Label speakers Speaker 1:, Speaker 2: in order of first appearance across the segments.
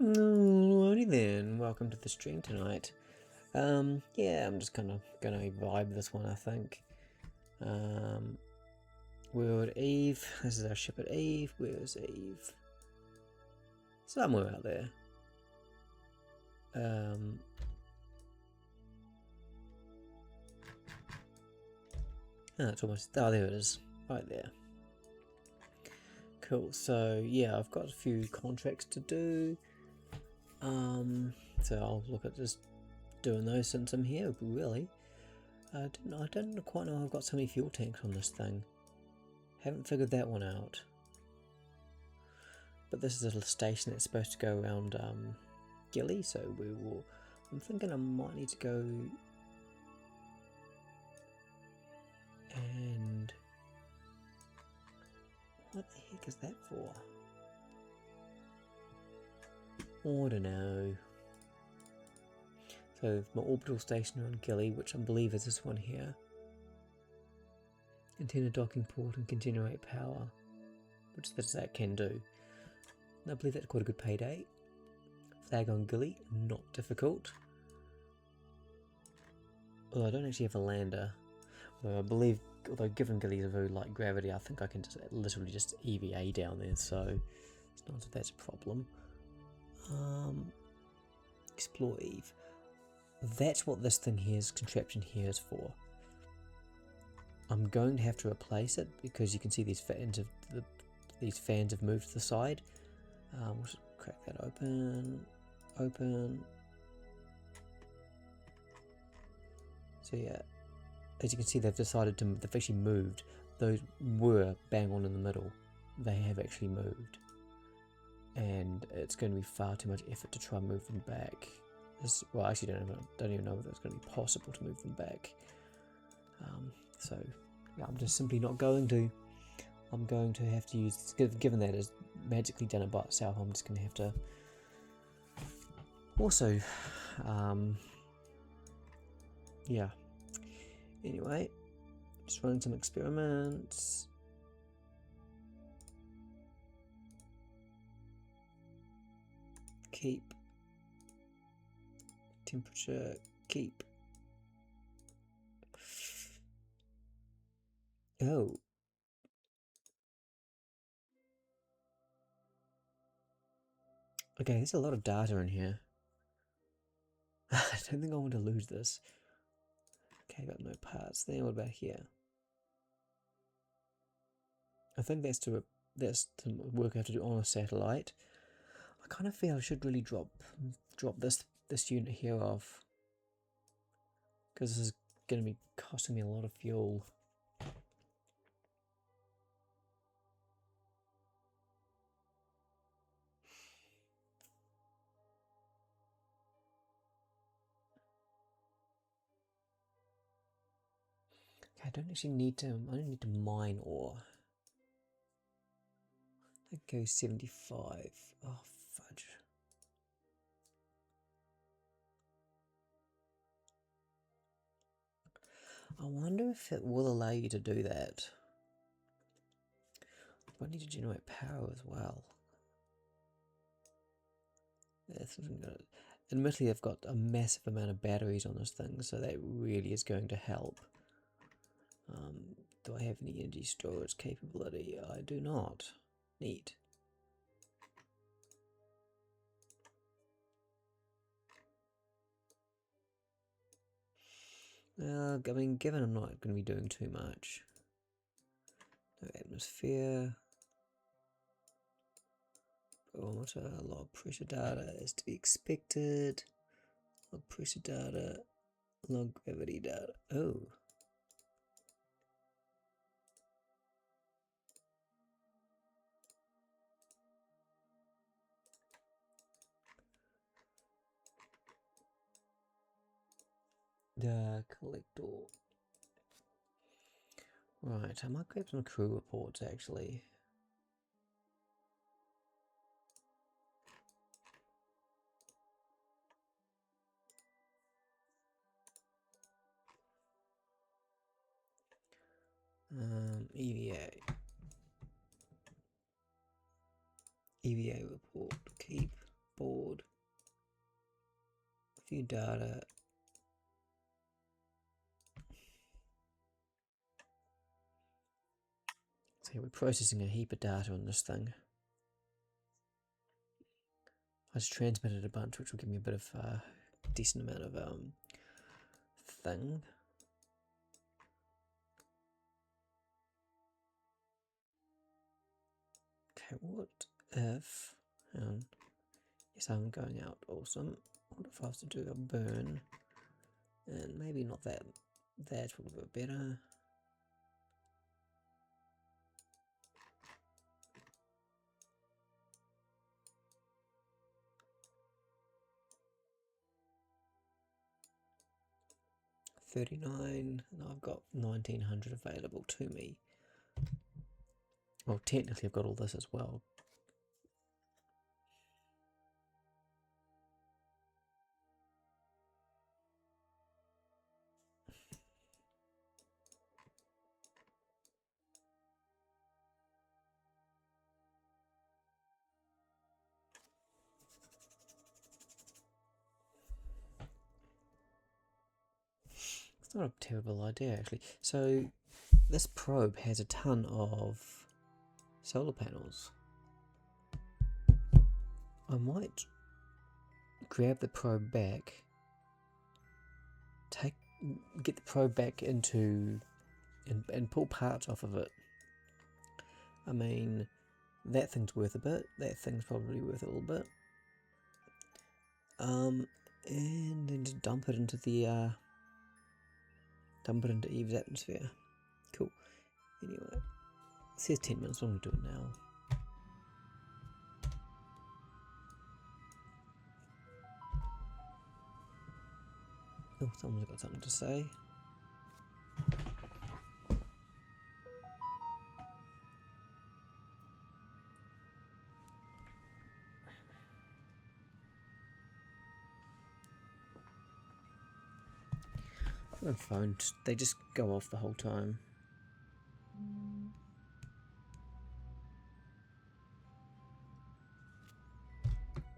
Speaker 1: Alrighty then, welcome to the stream tonight. Yeah, I'm just kind of gonna vibe this one, I think. We're at Eve. This is our ship at Eve. Where is Eve? Somewhere out there. It's almost, oh, there it is, right there. Cool, so yeah, I've got a few contracts to do. So I'll look at just doing those since I'm here, really. I don't quite know how I've got so many fuel tanks on this thing. Haven't figured that one out. But this is a little station that's supposed to go around Gilly, so we will. I'm thinking I might need to go and what the heck is that for? I don't know. So my orbital station on Gilly, which I believe is this one here. Antenna docking port and can generate power, which that can do. And I believe that's quite a good payday. Flag on Gilly, not difficult. Although I don't actually have a lander. Although I believe, although given Gilly is a very light gravity, I think I can just literally just EVA down there, so it's not as if that's a problem. Explore Eve. That's what this thing here's contraption here is for. I'm going to have to replace it because you can see these fans have moved to the side. We'll just crack that open. So yeah, as you can see, they've actually moved. Those were bang on in the middle. They have actually moved, and it's going to be far too much effort to try and move them back. Well, I actually don't even know if it's going to be possible to move them back. So yeah, I'm just simply not going to. I'm going to have to use, given that it's magically done it by itself, I'm just going to have to also, yeah. Anyway, just running some experiments. Keep. Temperature, keep. Oh. Okay, there's a lot of data in here. I don't think I want to lose this. Okay, got no parts there. What about here? I think that's to work I have to do on a satellite. I kind of feel I should really drop this unit here off, because this is going to be costing me a lot of fuel. Okay, I don't actually need to. I don't need to mine ore. That goes 75. Oh fudge. I wonder if it will allow you to do that. But I need to generate power as well. Admittedly, I've got a massive amount of batteries on this thing, so that really is going to help. Do I have any energy storage capability? I do not. Neat. I mean, given I'm not going to be doing too much. No atmosphere. Barometer, log pressure data is to be expected. Log pressure data, log gravity data. Oh. The collector. Right, I might grab some crew reports actually. EVA. EVA report, keep. board. View data. So we're processing a heap of data on this thing. I just transmitted a bunch, which will give me a bit of decent amount of thing. Okay, what if, yes, I'm going out, awesome. What if I was to do a burn, and maybe not that, that's a little bit better. $39, and I've got 1900 available to me. Well, technically I've got all this as well. It's not a terrible idea actually. So this probe has a ton of solar panels. I might grab the probe back, get the probe back into and pull parts off of it. I mean, that thing's worth a bit, that thing's probably worth a little bit. And then just dump it into Eve's atmosphere. Cool. Anyway, it says 10 minutes, I'm going to do it now. Oh, someone's got something to say. My phone, they just go off the whole time.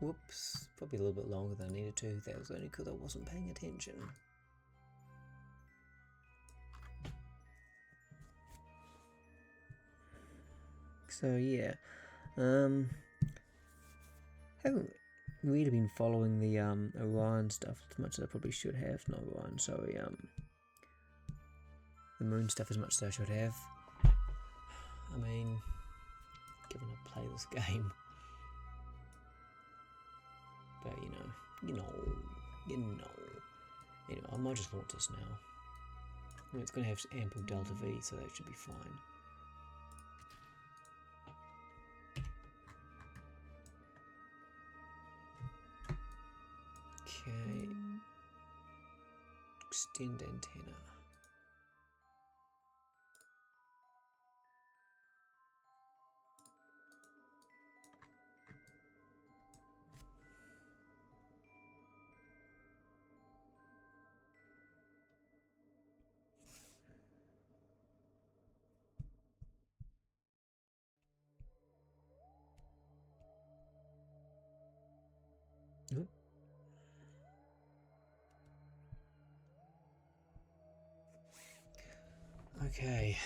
Speaker 1: Whoops, probably a little bit longer than I needed to. That was only because I wasn't paying attention. So yeah, haven't really been following the Orion stuff as much as I probably should have. Not Orion, sorry, the moon stuff as much as I should have. I mean, given I play this game, but you know, anyway, I might just launch this now. I mean, it's going to have ample delta V, so that should be fine. Okay, extend antenna. Okay,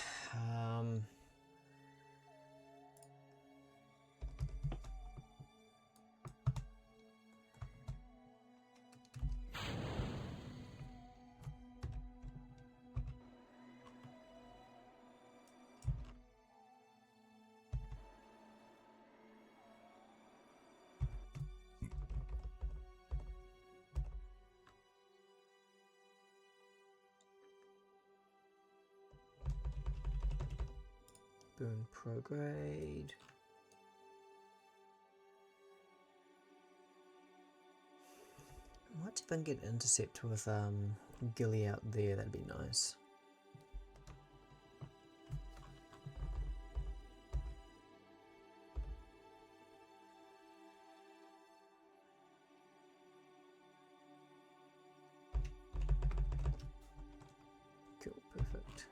Speaker 1: burn prograde. I might see if I can get intercept with Gilly out there, that'd be nice. Cool, perfect.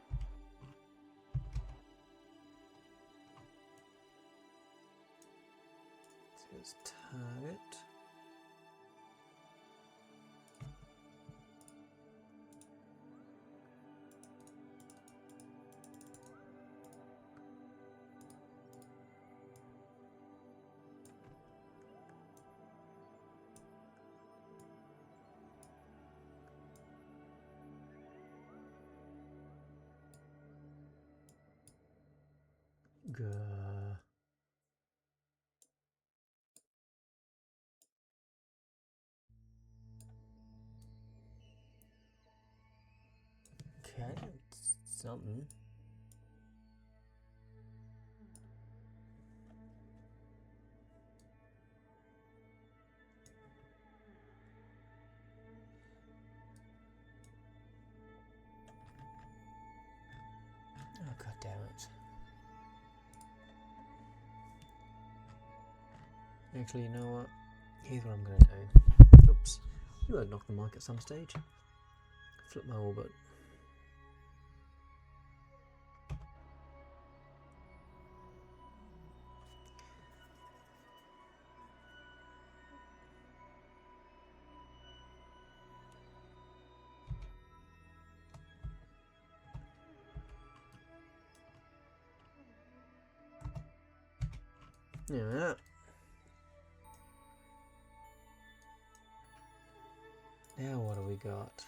Speaker 1: So let's target. Gah. Okay, something. Oh, god damn it. Actually, you know what? Here's what I'm gonna do. Oops. You might knock the mic at some stage. Flip my orbit. Yeah. Now what do we got?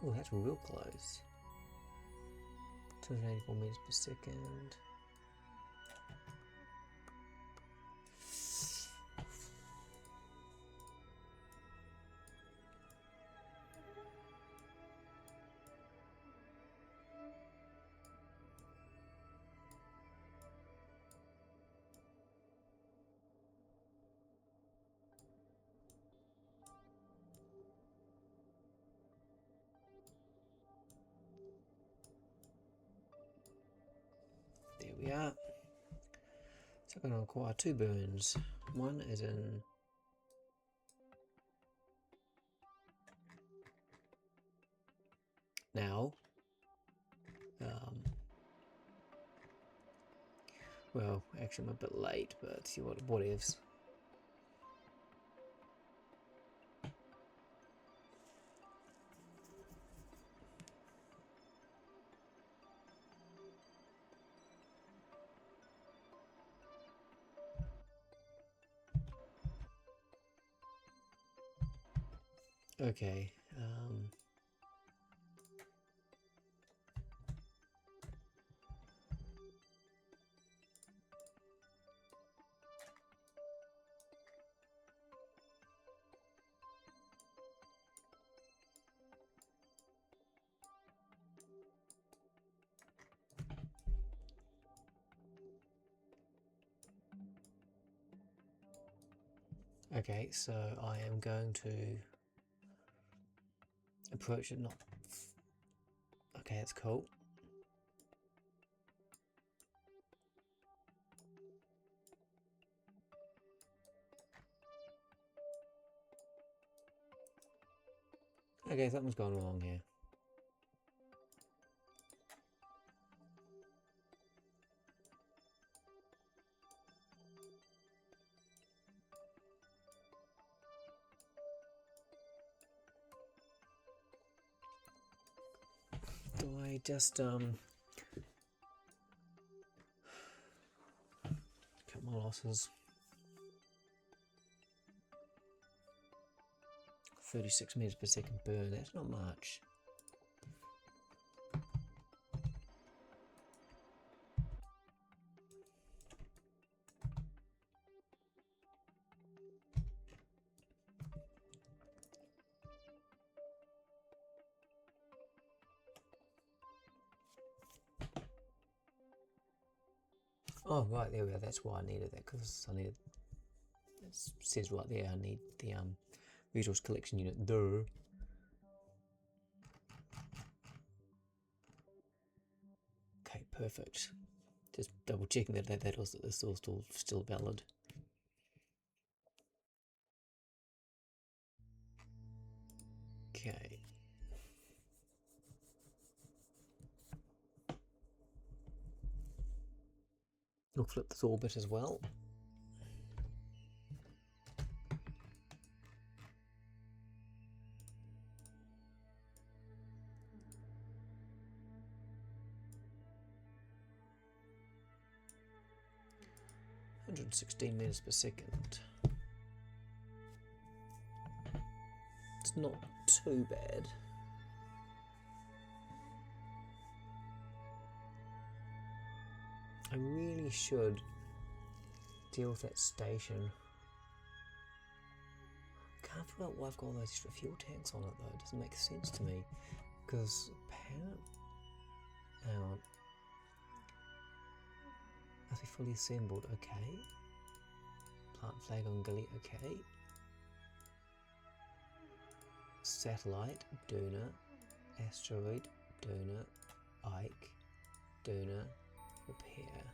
Speaker 1: Oh, that's real close. 284 meters per second. There we are. So I'm going to require 2 burns. One is in now. Well, actually I'm a bit late, but see what ifs. Okay. Okay, so I am going to approach it not. Okay, that's cool. Okay, something's gone wrong here. Do I just cut my losses? 36 meters per second burn, that's not much. Oh right, there we go. That's why I needed that, because I needed. It says right there I need the resource collection unit. Duh. Okay, perfect. Just double checking that was still valid. Okay. We'll flip this orbit as well. 116 meters per second. It's not too bad. I really should deal with that station. Can't figure out why I've got all those extra fuel tanks on it though. It doesn't make sense to me. Because apparently, hang on, must be fully assembled. Okay. Plant flag on gully. Okay. Satellite, Duna, asteroid, Duna, Ike, Duna, repair.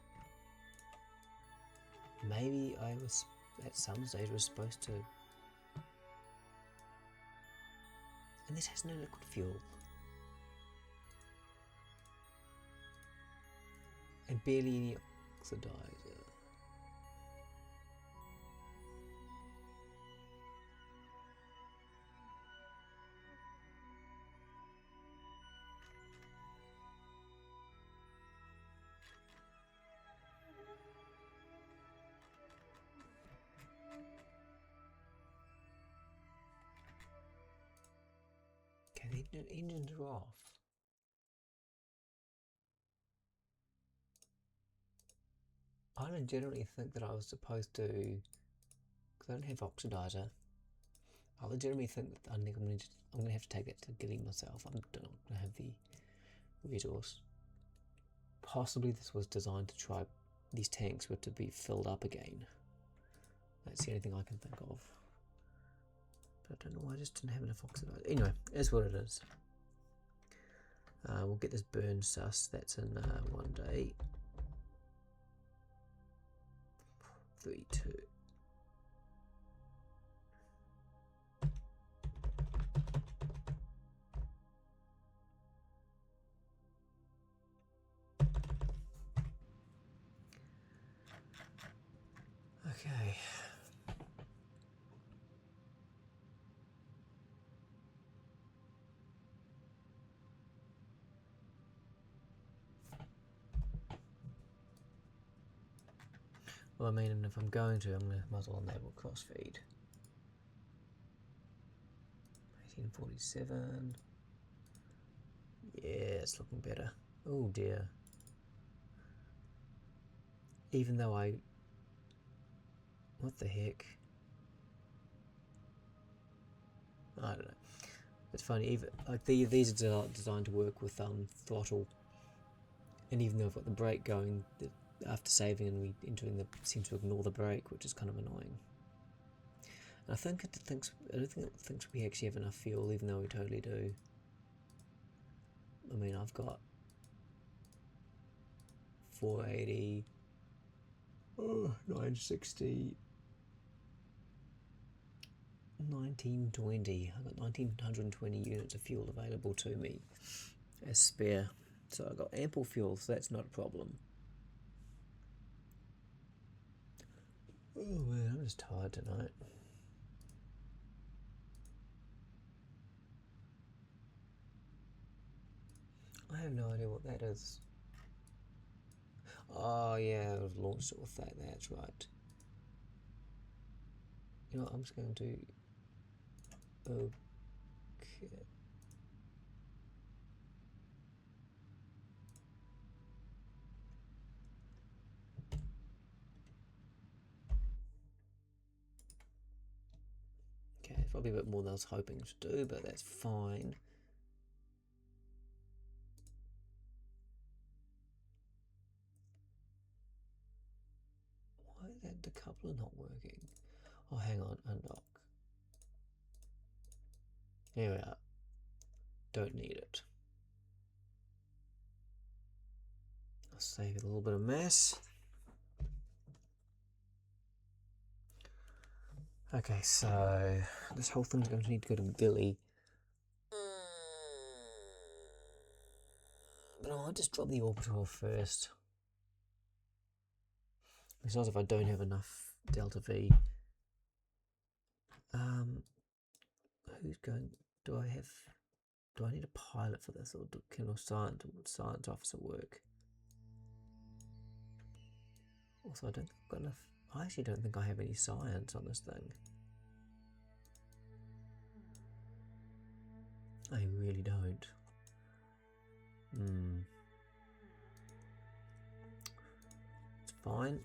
Speaker 1: Maybe I was, at some stage, was supposed to... And this has no liquid fuel. And barely any oxidizer. Okay, the engines are off. I legitimately think that I was supposed to, because I don't have oxidizer, I legitimately think that I'm going to have to take that to Gilly myself. I'm not going to have the resource. Possibly this was designed to try, these tanks were to be filled up again. That's the only thing I can think of. But I don't know why I just didn't have enough oxidizer. Anyway, it's what it is. We'll get this burn sus, that's in 1 day. 32. Okay. Well, I mean, if I'm going to, I'm going to might as well enable crossfeed. 1847. Yeah, it's looking better. Oh dear. Even though what the heck? I don't know. It's funny. Even like these are designed to work with throttle, and even though I've got the brake going, after saving and we entering the seem to ignore the brake, which is kind of annoying. And I don't think it thinks we actually have enough fuel, even though we totally do. I mean, I've got 480, 960, 1920. I've got 1920 units of fuel available to me as spare. So I've got ample fuel, so that's not a problem. Oh man, I'm just tired tonight. I have no idea what that is. Oh yeah, I've launched it with that, that's right. You know what, I'm just going to... Okay. Okay, it's probably a bit more than I was hoping to do, but that's fine. Why is that decoupler not working? Oh, hang on, undock. Here we are. Don't need it. I'll save it a little bit of mass. Okay, so this whole thing's going to need to go to Billy. But I'll just drop the orbital first. Besides, if I don't have enough Delta V. Who's going? Do I need a pilot for this, or can a science officer work? Also, I don't think I've got enough. I actually don't think I have any science on this thing. I really don't. It's fine.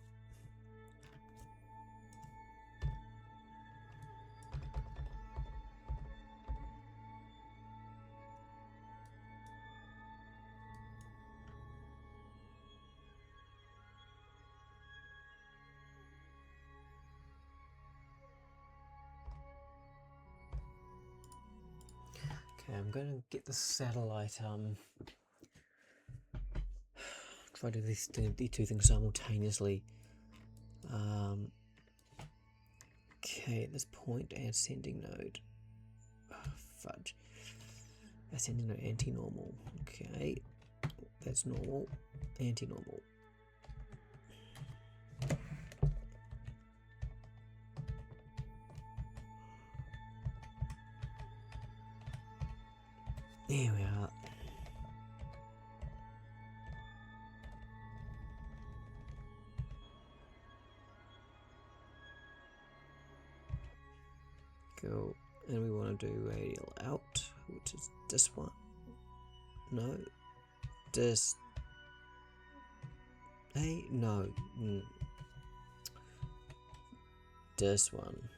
Speaker 1: Okay, I'm going to get the satellite, try to do these two things simultaneously. Okay, at this point, add sending node. Oh, fudge. Ascending node anti-normal. Okay, that's normal. Anti-normal. There we are. Cool. And we want to do radial out, which is this one. No. This. Hey, no. This one.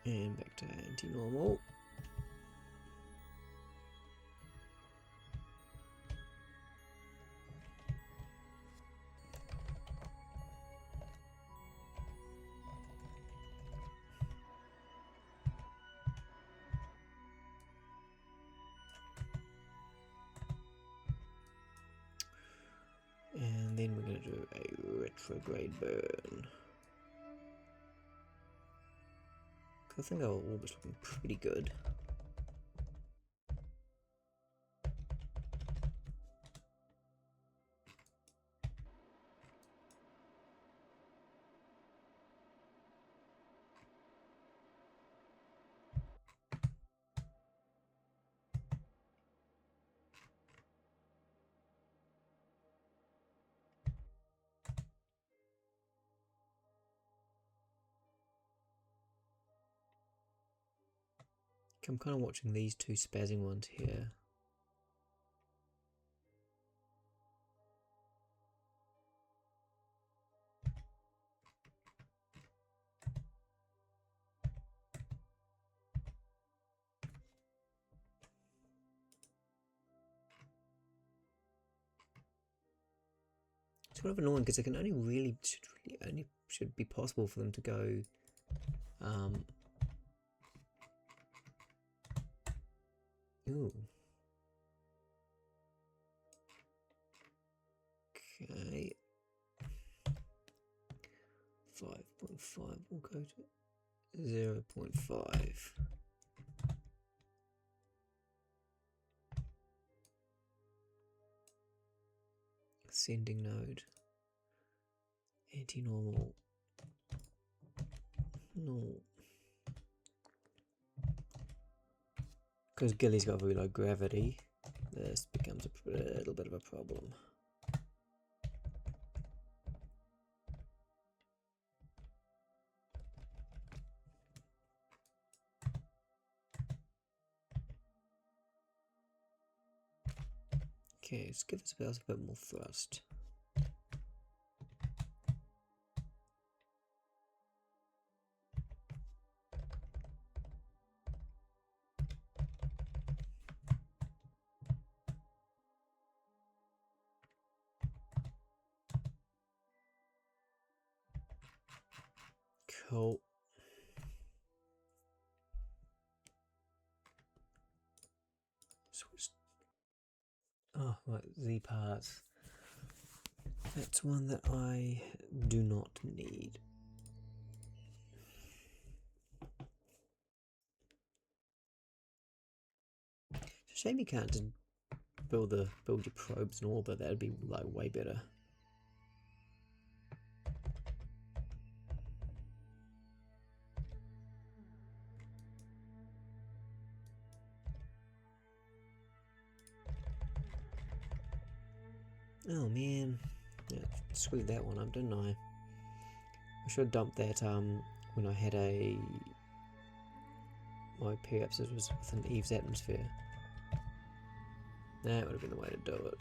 Speaker 1: And back to anti-normal. And then we're going to do a retrograde burn. I think our orbit's looking pretty good. I'm kind of watching these two spazzing ones here. It's kind of annoying because it can only should be possible for them to go ooh. Okay. 5.5 will go to 0.5. Ascending node. Anti-normal. No. Because Gilly's got very low gravity, this becomes a little bit of a problem. Okay, let's give this a bit more thrust. Cool. Switch. Oh, right, Z parts. That's one that I do not need. It's a shame you can't just build your probes in orbit. That'd be like way better. Oh man, yeah, screwed that one up, didn't I? I should have dumped that when I had my periapsis was within Eve's atmosphere. That would have been the way to do it.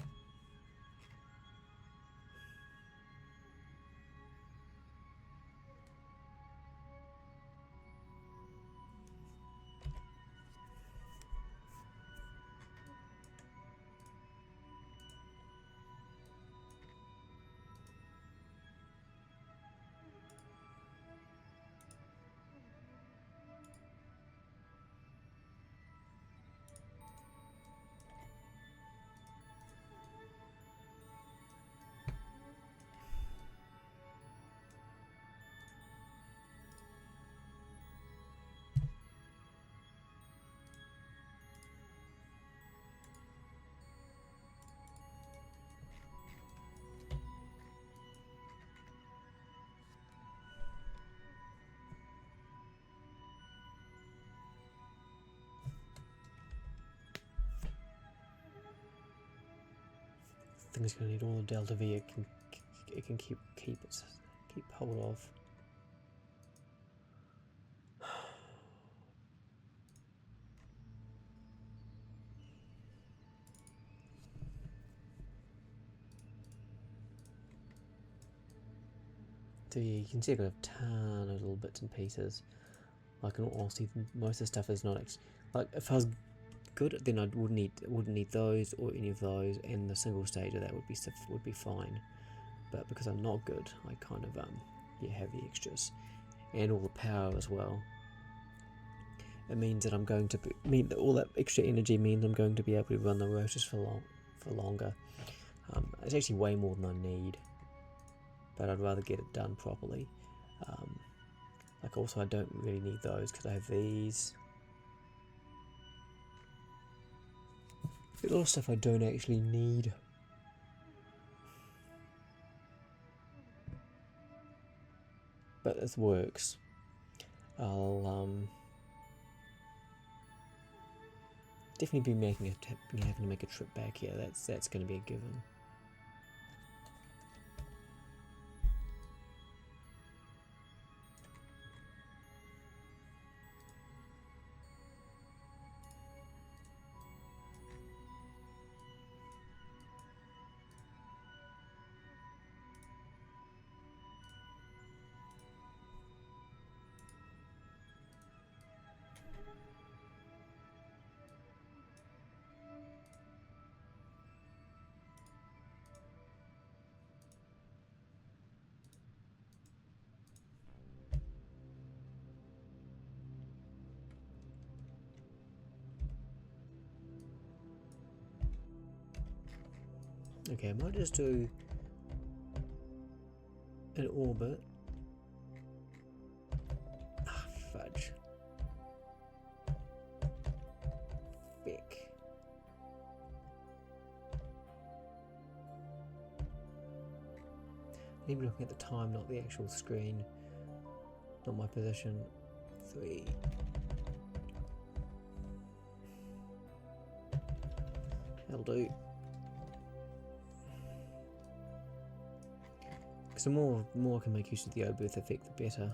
Speaker 1: I think it's going to need all the delta V it can keep hold of. So yeah, you can see I've got a ton of little bits and pieces. Like in all honesty, most of the stuff is not actually, like if I was good, then I wouldn't need those or any of those, and the single stage of that would be fine. But because I'm not good, I kind of have the extras and all the power as well. It means that I'm going to mean that all that extra energy means I'm going to be able to run the rotors for longer. It's actually way more than I need, but I'd rather get it done properly. Like also I don't really need those because I have these. A lot of stuff I don't actually need. But it works. I'll definitely be having to make a trip back here. That's going to be a given. Okay, I might just do an orbit. Ah, fudge. Fick. I need to be looking at the time, not the actual screen, not my position. 3. That'll do. Because the more I can make use of the O-Booth effect, the better.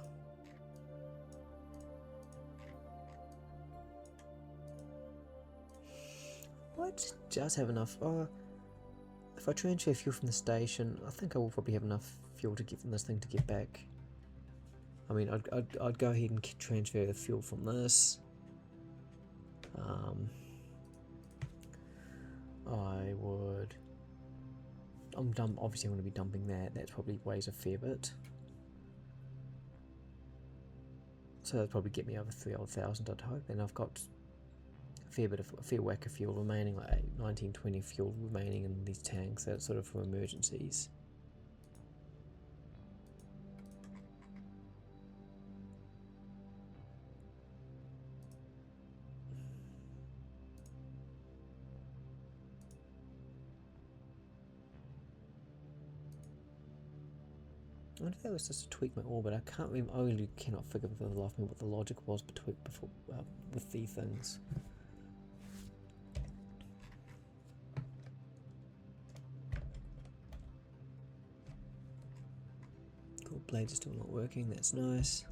Speaker 1: Might just have enough. If I transfer fuel from the station, I think I will probably have enough fuel to get from this thing to get back. I mean, I'd go ahead and transfer the fuel from this. I would. Obviously, I'm going to be dumping that. That probably weighs a fair bit. So that'll probably get me over 3,000, I'd hope. And I've got a fair whack of fuel remaining, like 1920 fuel remaining in these tanks. That's sort of for emergencies. I wonder if that was just to tweak my orbit. I can't remember. I really cannot figure for the life of me what the logic was with these things. blades are still not working, that's nice.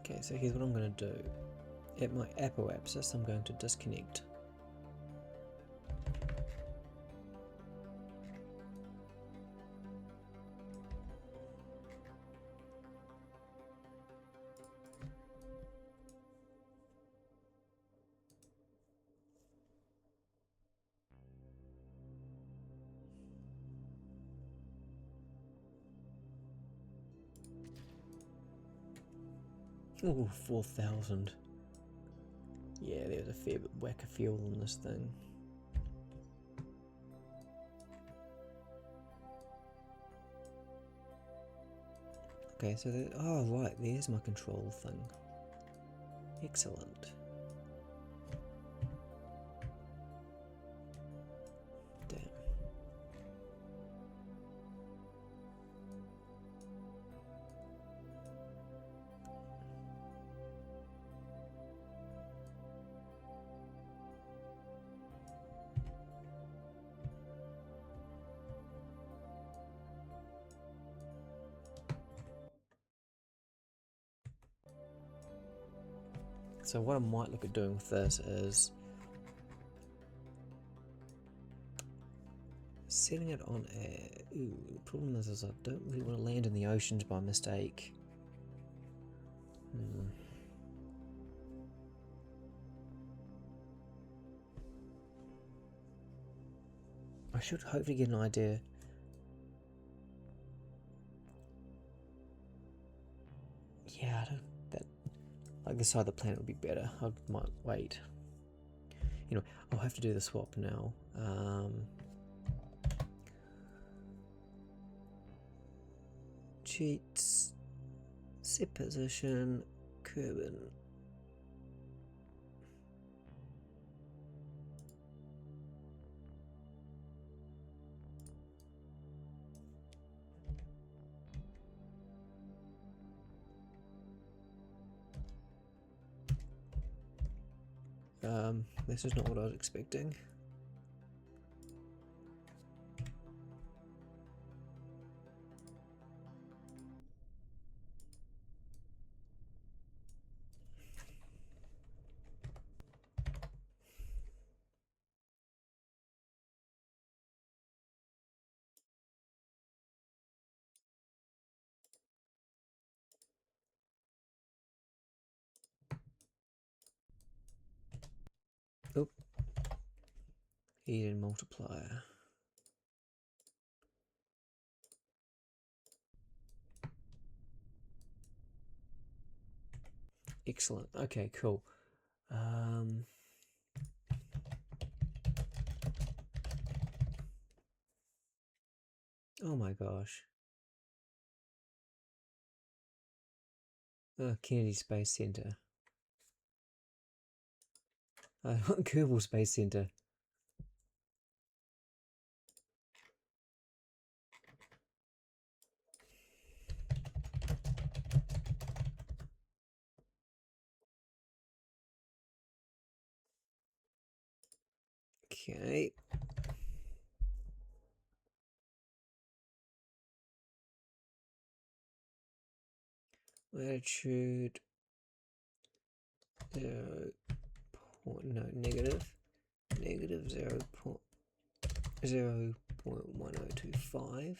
Speaker 1: Okay, so here's what I'm going to do. At my apoapsis, I'm going to disconnect. Ooh, 4,000. Yeah, there's a fair bit whack of fuel in this thing. Okay, so oh right, there's my control thing. Excellent. Damn. So what I might look at doing with this is setting it on a... Ooh, the problem is I don't really want to land in the oceans by mistake. I should hopefully get an idea. Yeah, I don't... That... Like this side of the planet would be better. I might wait. You know, I'll have to do the swap now. Cheats, set position, Kerbin. This is not what I was expecting. Oh, hidden multiplier. Excellent. Okay, cool. Oh my gosh. Kennedy Space Center. Kerbal Space Center. Okay. Latitude 0. No, negative 0.1025.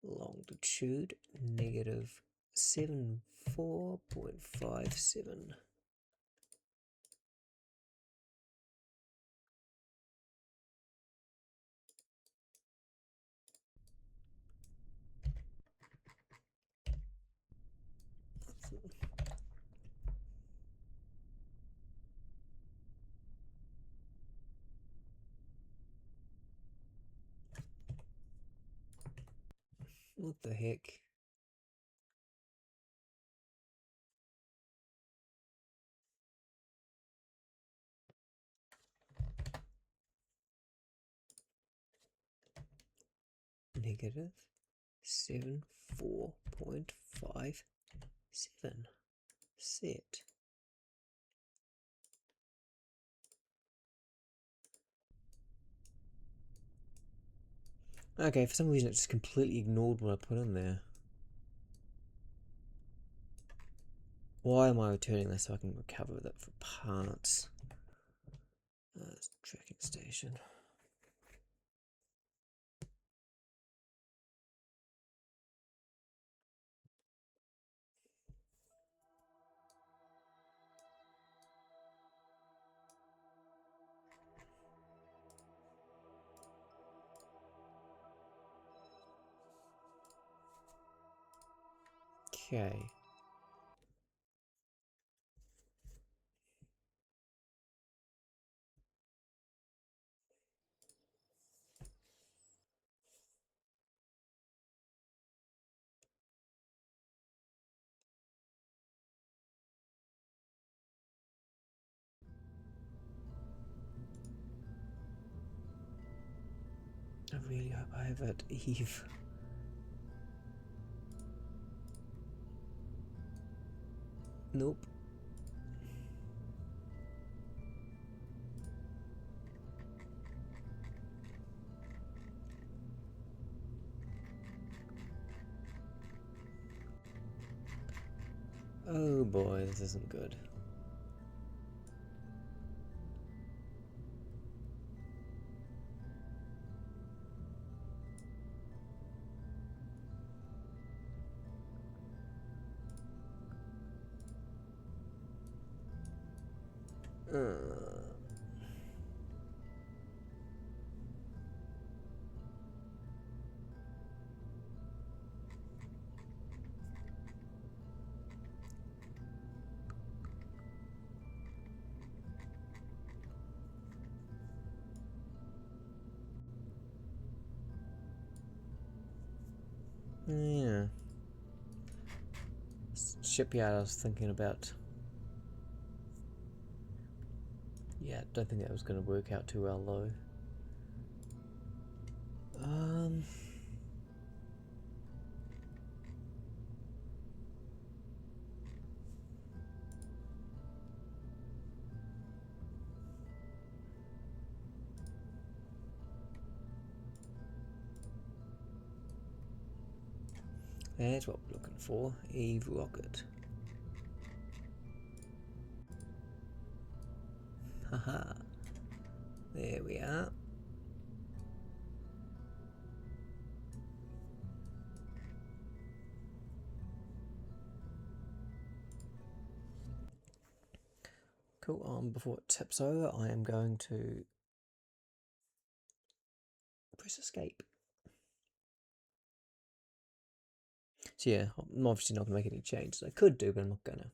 Speaker 1: Longitude negative 74.57. What the heck? Negative 74.57. Set. Okay, for some reason it just completely ignored what I put in there. Why am I returning this so I can recover that for parts? Tracking station. Okay. I really hope I have it, Eve. Nope. Oh boy, this isn't good. Yeah. Shipyard I was thinking about. Yeah, don't think that was going to work out too well though. That's what we're looking for. Eve rocket. Haha. There we are. Cool. Before it tips over, I am going to press escape. So yeah, I'm obviously not going to make any changes. I could do, but I'm not going to.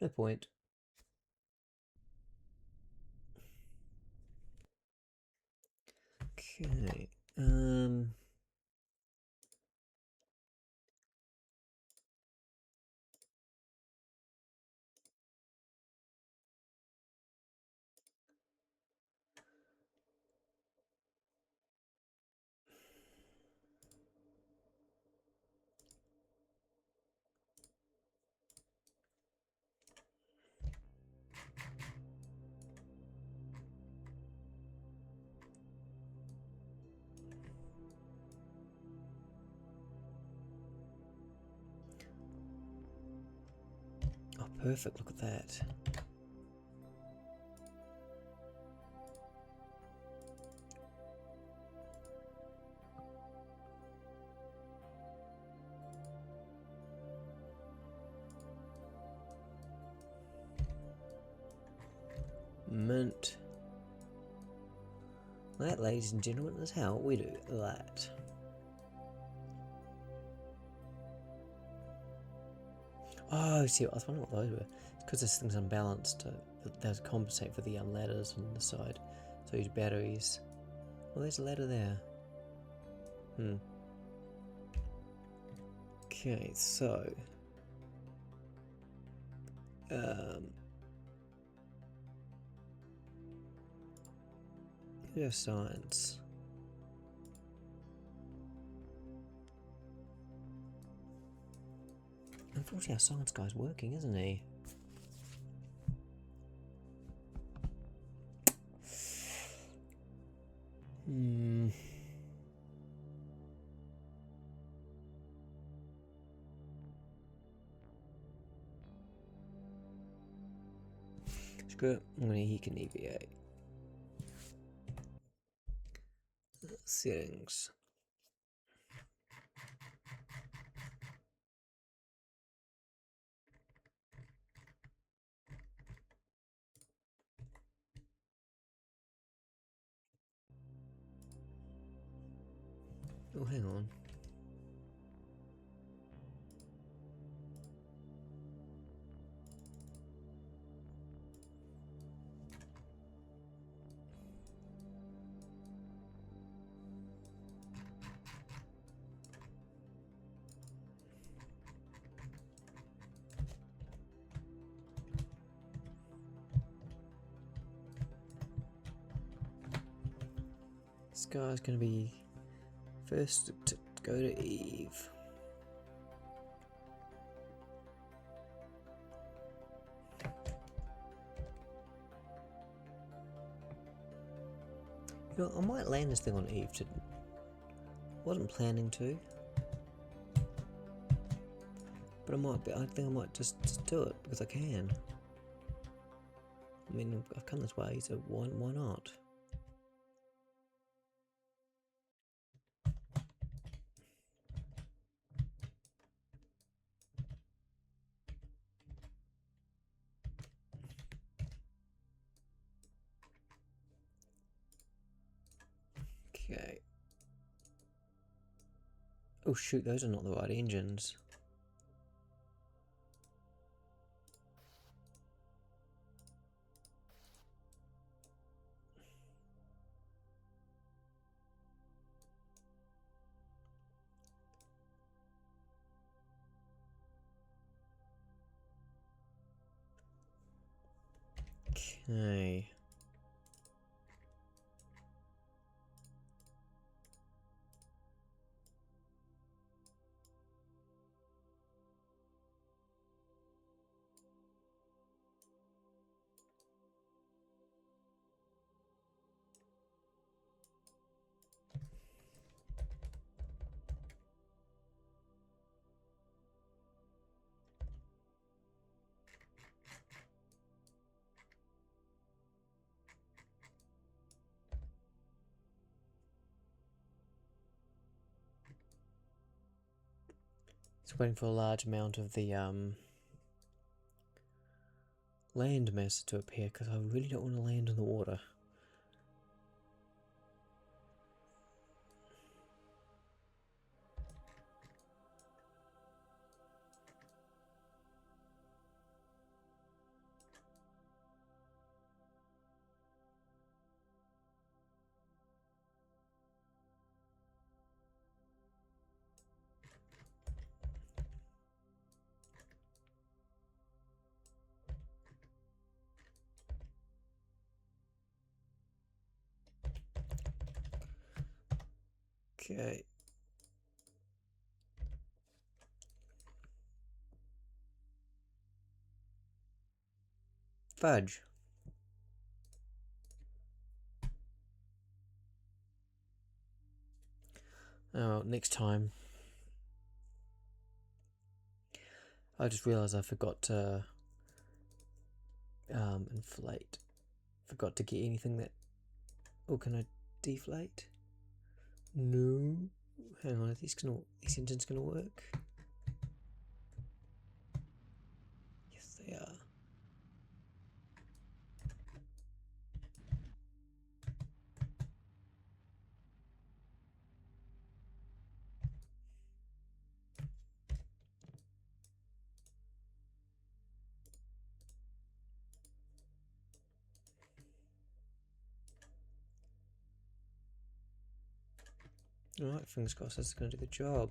Speaker 1: No point. Okay. Oh, perfect. Look at that. Mint. That, ladies and gentlemen, is how we do that. Oh, see, I was wondering what those were. It's because this thing's unbalanced. Those compensate for the ladders on the side. So use batteries. Well, there's a ladder there. Okay, so here's science. Unfortunately, our science guy's working, isn't he? Screw it. He can EVA. Settings. Oh, hang on. This guy's gonna be first to go to Eve. You know, I might land this thing on Eve. Wasn't planning to, but I might be. I think I might just do it because I can. I mean, I've come this way, so why not? Okay. Oh shoot, those are not the right engines. Okay. Just waiting for a large amount of the land mass to appear because I really don't want to land in the water. Okay. Fudge. Oh, well, next time. I just realised I forgot to inflate. Forgot to get anything that... Oh, can I deflate? No. Hang on, are these engines gonna work? Yes, they are. Alright, fingers crossed this is gonna do the job.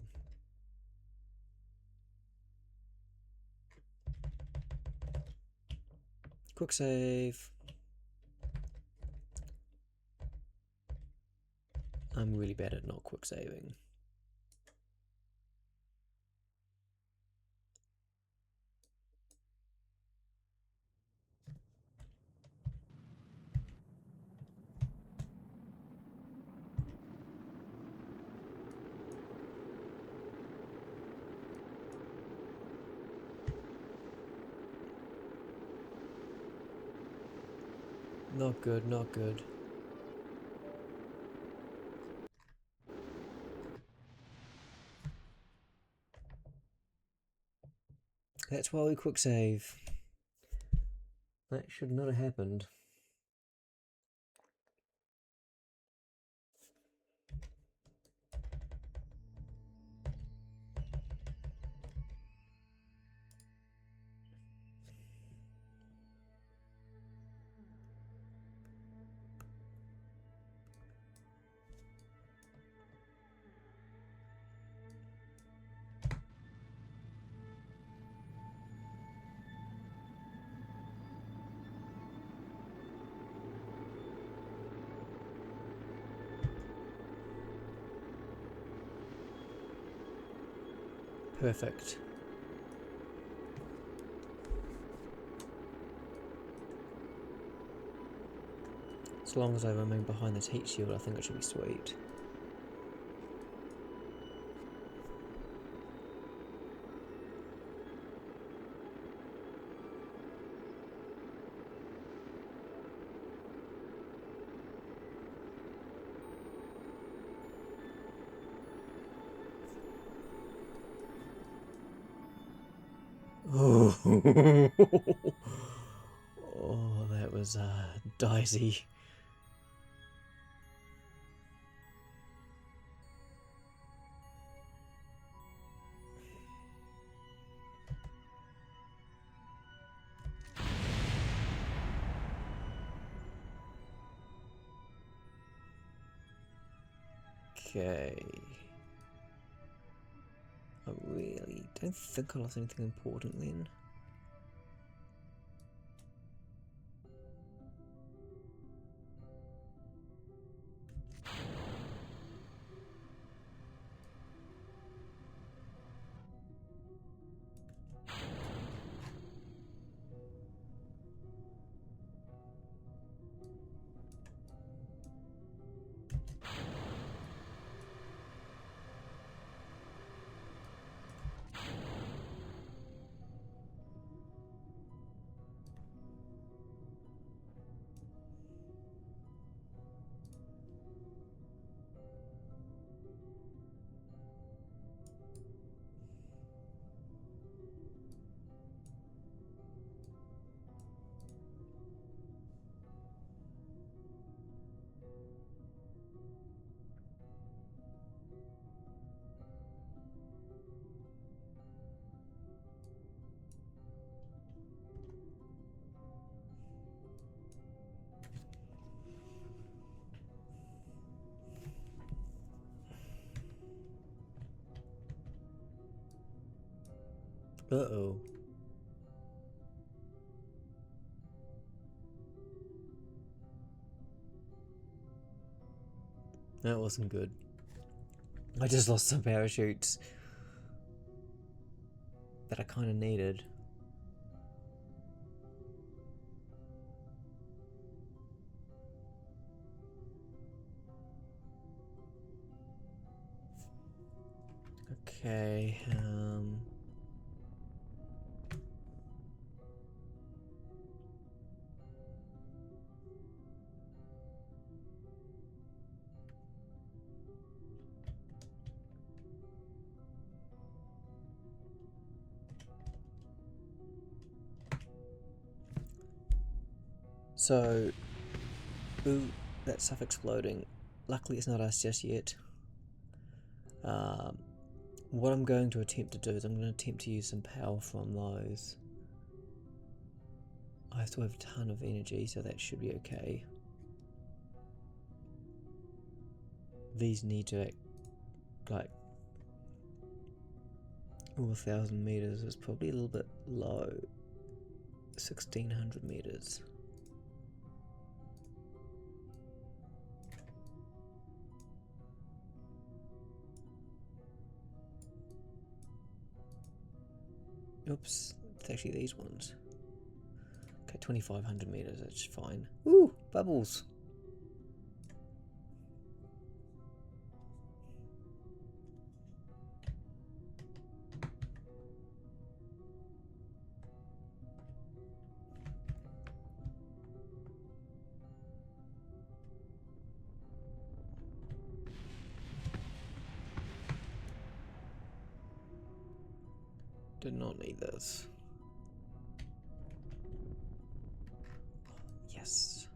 Speaker 1: Quick save. I'm really bad at not quick saving. Not good, not good. That's why we quick save. That should not have happened. Perfect. As long as I remain behind this heat shield, I think it should be sweet. Oh, oh, that was dicey. Okay. I really don't think I lost anything important then. Uh-oh. That wasn't good. I just lost some parachutes that I kind of needed. Okay, so, ooh, that stuff exploding. Luckily it's not us just yet. What I'm going to attempt to do is I'm going to attempt to use some power from those. I still have a ton of energy, so that should be okay. These need to act like 1,000 meters is probably a little bit low. 1,600 meters. Oops, it's actually these ones. Okay, 2,500 meters, that's fine. Ooh, bubbles! Did not need this. Yes.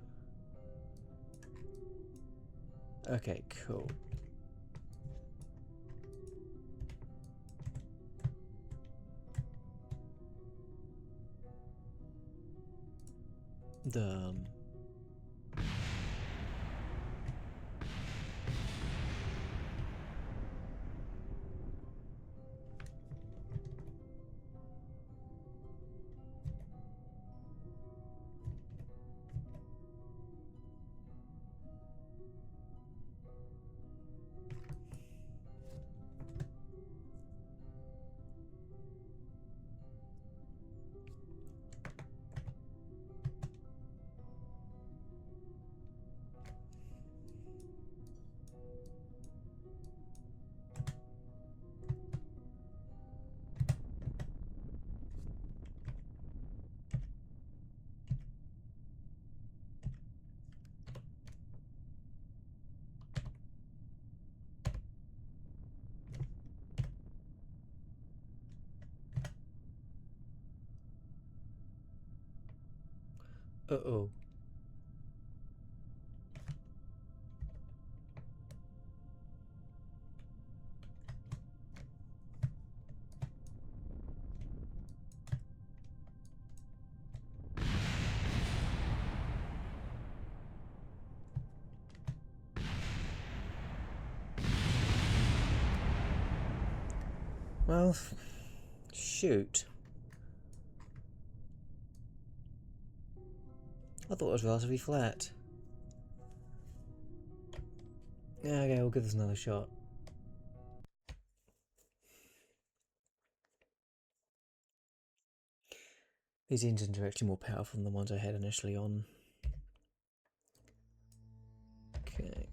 Speaker 1: Okay, cool. The uh-oh. Well, shoot. I thought it was relatively flat. Yeah, okay, we'll give this another shot. These engines are actually more powerful than the ones I had initially on. Okay.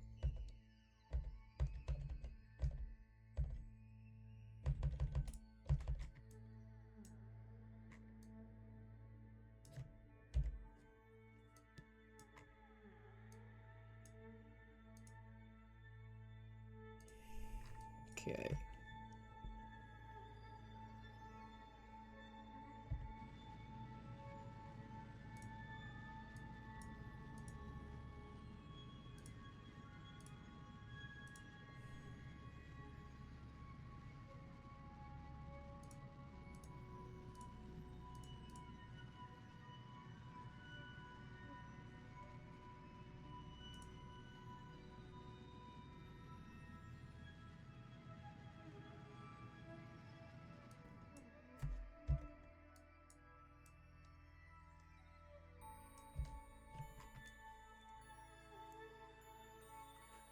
Speaker 1: Okay.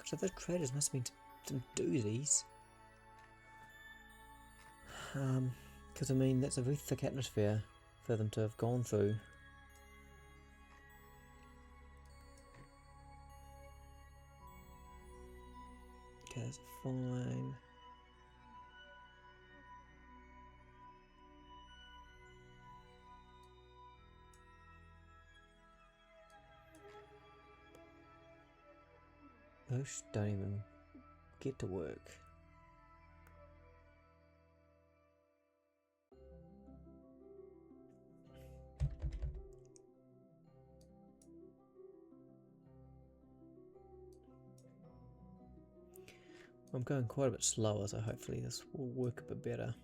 Speaker 1: So those craters must have been some doozies. Because I mean, that's a very thick atmosphere for them to have gone through. Okay, that's fine. Those don't even get to work. I'm going quite a bit slower, so hopefully this will work a bit better.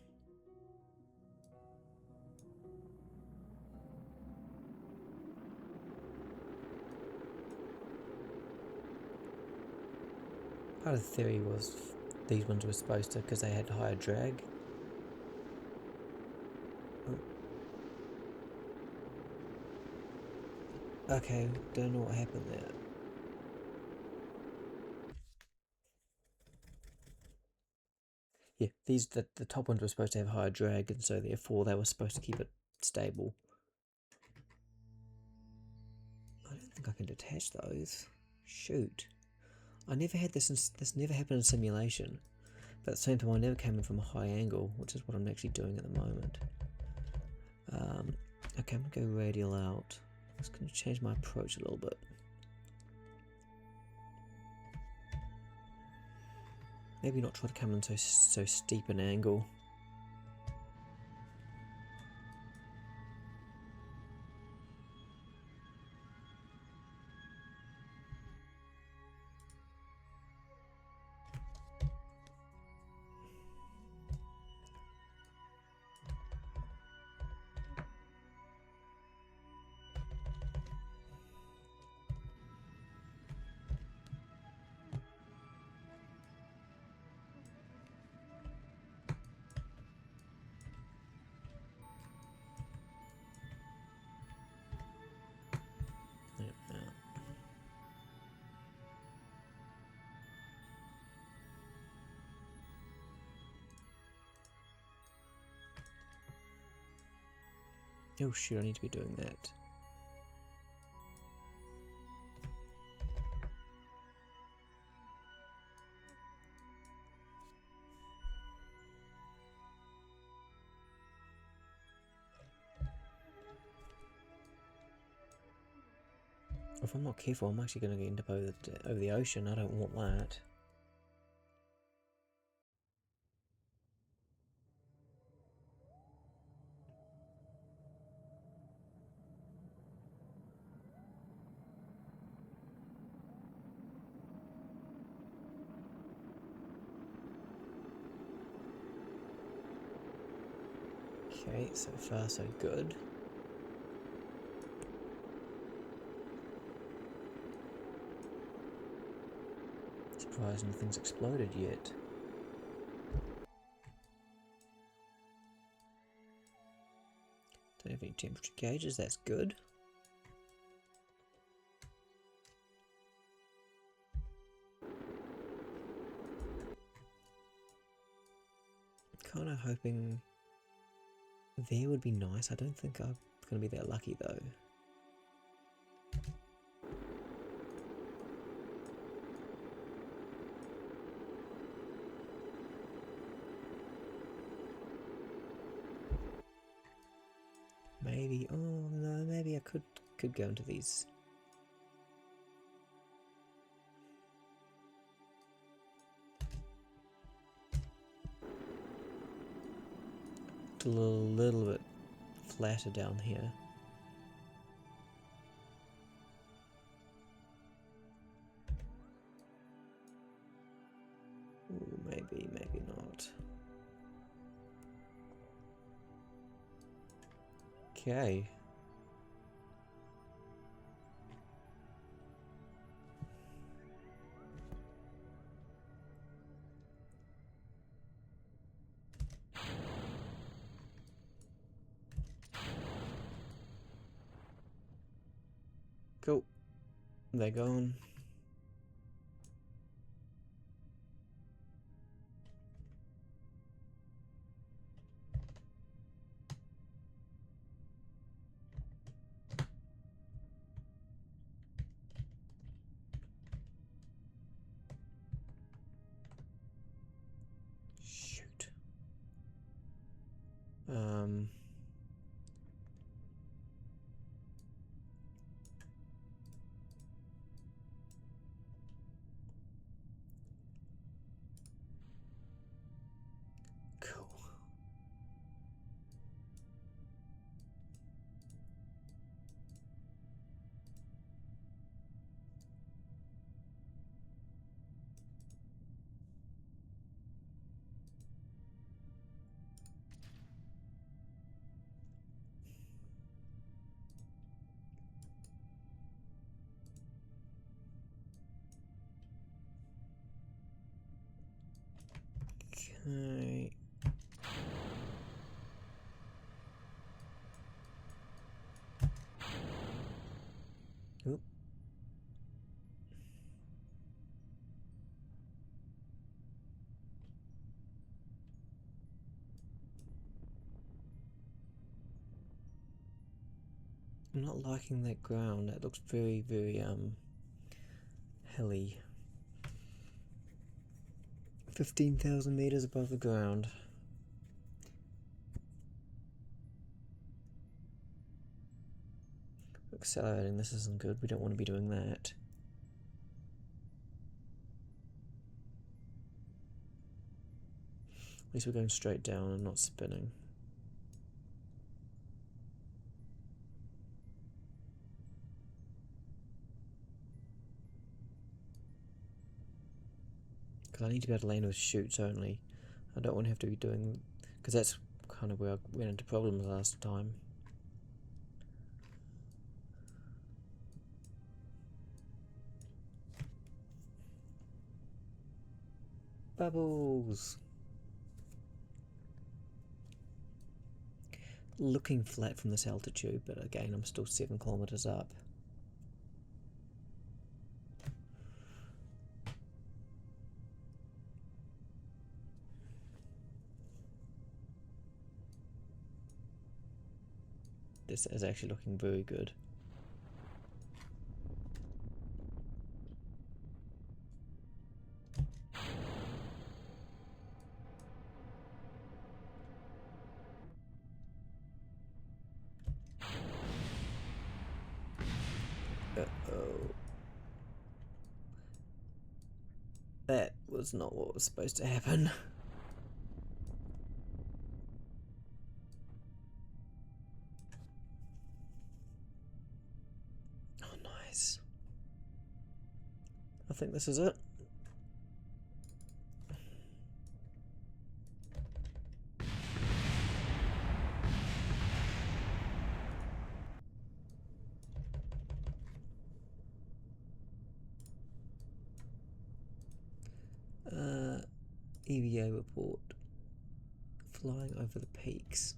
Speaker 1: Part of the theory was these ones were supposed to, because they had higher drag. Oh. Okay, don't know what happened there. Yeah, the top ones were supposed to have higher drag, and so therefore they were supposed to keep it stable. I don't think I can detach those. Shoot. I never had this, this never happened in simulation. But at the same time, I never came in from a high angle, which is what I'm actually doing at the moment. Okay, I'm going to go radial out. I'm just going to change my approach a little bit. Maybe not try to come in so steep an angle. Oh shoot, I need to be doing that. If I'm not careful, I'm actually going to end up over the ocean. I don't want that. Okay, so far so good. Surprised nothing's exploded yet. Don't have any temperature gauges, that's good. Kind of hoping there would be nice. I don't think I'm going to be that lucky though. Maybe, oh no, maybe I could go into these. A little bit flatter down here. Ooh, maybe not. Okay. Cool. They're gone. Shoot. Cool. Okay. Oop. I'm not liking that ground. That looks very hilly. 15,000 meters above the ground. Accelerating this isn't good. We don't want to be doing that. At least we're going straight down and not spinning. Because I need to be able to land with chutes only. I don't want to have to be doing... Because that's kind of where I went into problems last time. Bubbles! Looking flat from this altitude, but again I'm still 7 kilometers up. this is actually looking very good. Uh-oh. That was not what was supposed to happen. Oh, nice. I think this is it. EVA report. Flying over the peaks.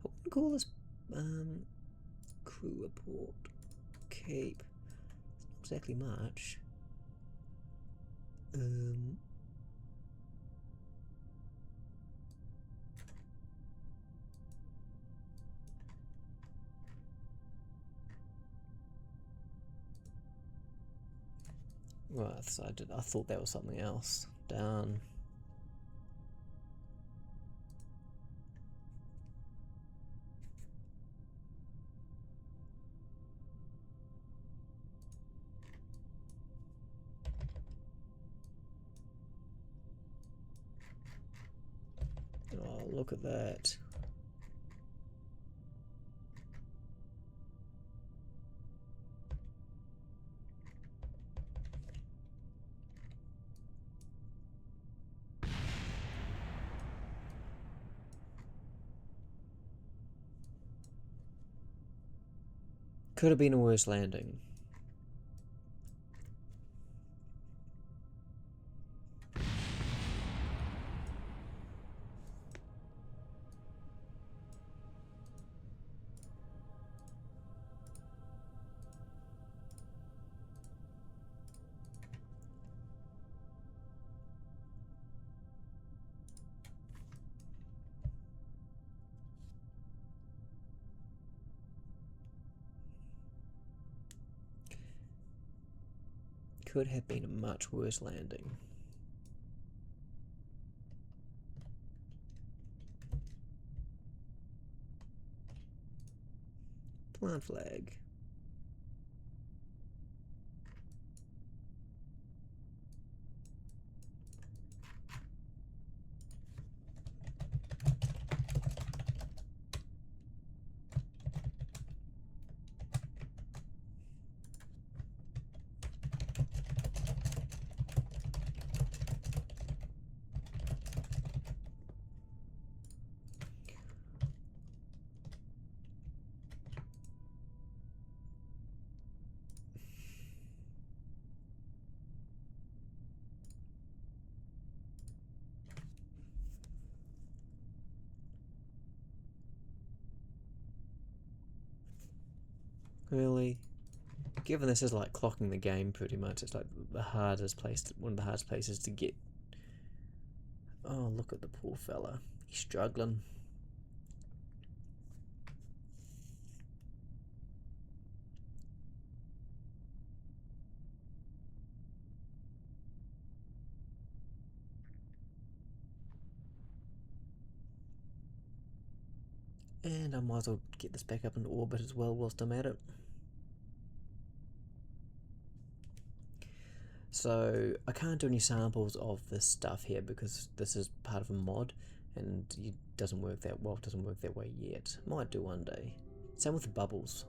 Speaker 1: I wouldn't call this crew report. Cape. It's not exactly much. Right, so I thought that was something else. Down. Oh, look at that. Could have been a worse landing. Could have been a much worse landing. Plant flag. Really? Given this is like clocking the game pretty much, it's like the hardest place, one of the hardest places to get. Oh, look at the poor fella. He's struggling. And I might as well get this back up in orbit as well whilst I'm at it. So I can't do any samples of this stuff here because this is part of a mod and it doesn't work that well. It doesn't work that way yet. Might do one day. Same with the bubbles.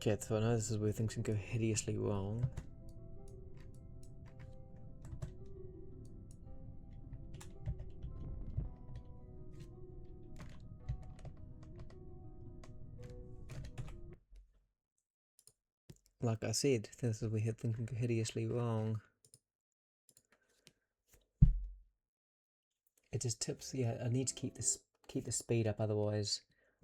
Speaker 1: Okay, so I know this is where things can go hideously wrong. like I said, this is we have thinking hideously wrong. It just tips. Yeah, I need to keep the speed up, otherwise.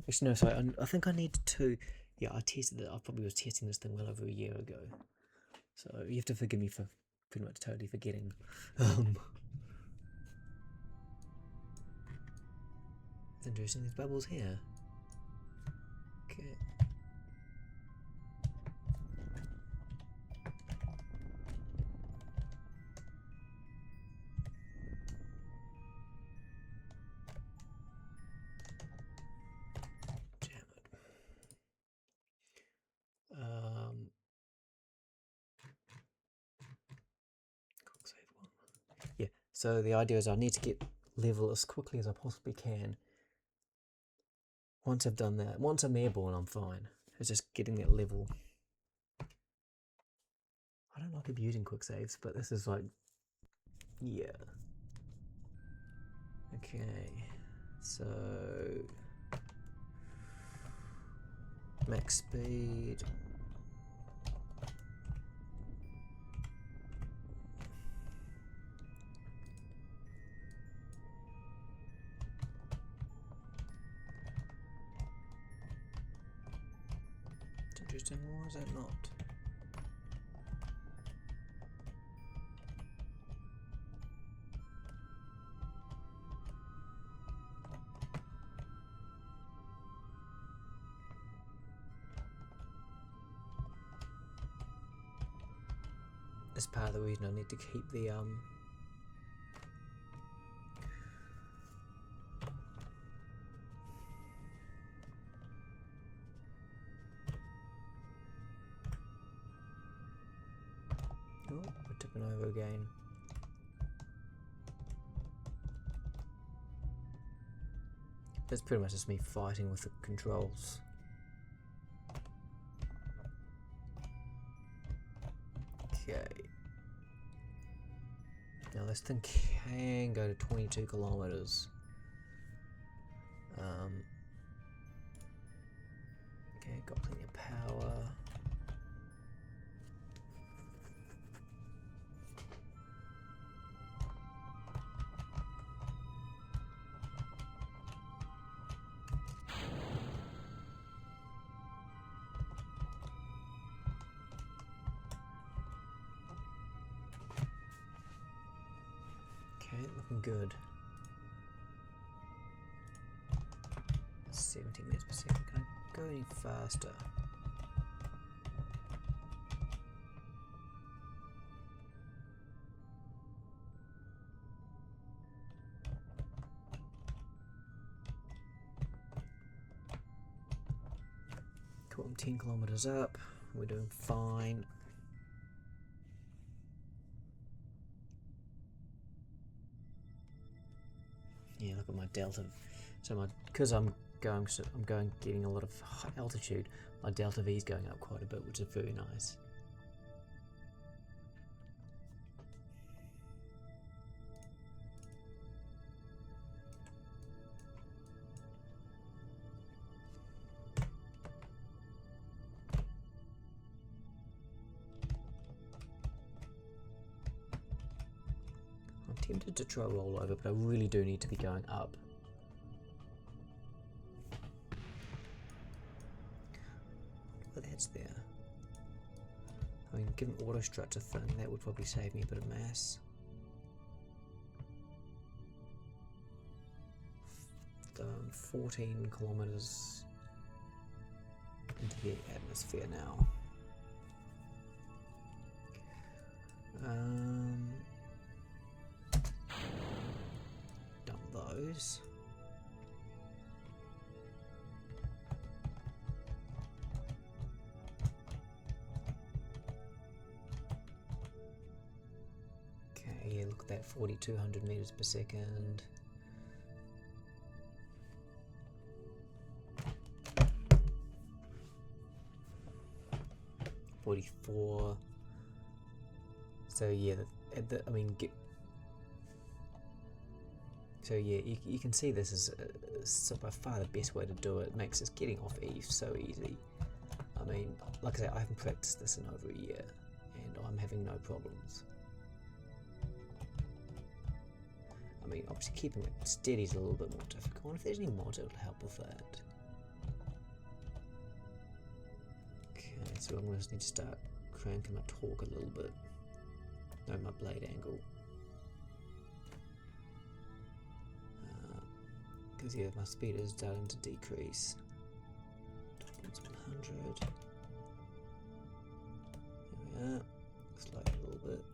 Speaker 1: Actually, no, sorry. I think I need to. Yeah, I tested it. I probably was testing this thing well over a year ago. So you have to forgive me for pretty much totally forgetting. It's interesting. There's bubbles here. Okay. Yeah, so the idea is I need to get level as quickly as I possibly can. Once I've done that, once I'm airborne, I'm fine. It's just getting that level. I don't like abusing quick saves, but this is like, yeah. Okay, so max speed. It's interesting, why is that not? That's part of the reason I need to keep the oh, we're tipping over again. It's pretty much just me fighting with the controls. Okay. Now this thing can go to 22 kilometers. Okay, got plenty of power. Okay, looking good. 17 meters per second. Can I go any faster? Cool, I'm 10 kilometers up. We're doing fine. Yeah, look at my delta. So because I'm getting a lot of high altitude. My delta V is going up quite a bit, which is very nice. I'm tempted to try roll over, but I really do need to be going up. But that's there. I mean, given auto strut's a thing, that would probably save me a bit of mass. 14 kilometers into the atmosphere now. Dump those. Okay, yeah, look at that, 4,200 meters per second. .44. So yeah, I mean, so yeah, you can see this is by far the best way to do it. It makes us getting off Eve so easy. I mean, like I say, I haven't practiced this in over a year, and I'm having no problems. I mean, obviously keeping it steady is a little bit more difficult. I wonder if there's any mods that will help with that. Okay, so I'm going to need to start cranking my torque a little bit. No, my blade angle. Because yeah, my speed is starting to decrease. Towards 100. There we are. Slow it a little bit.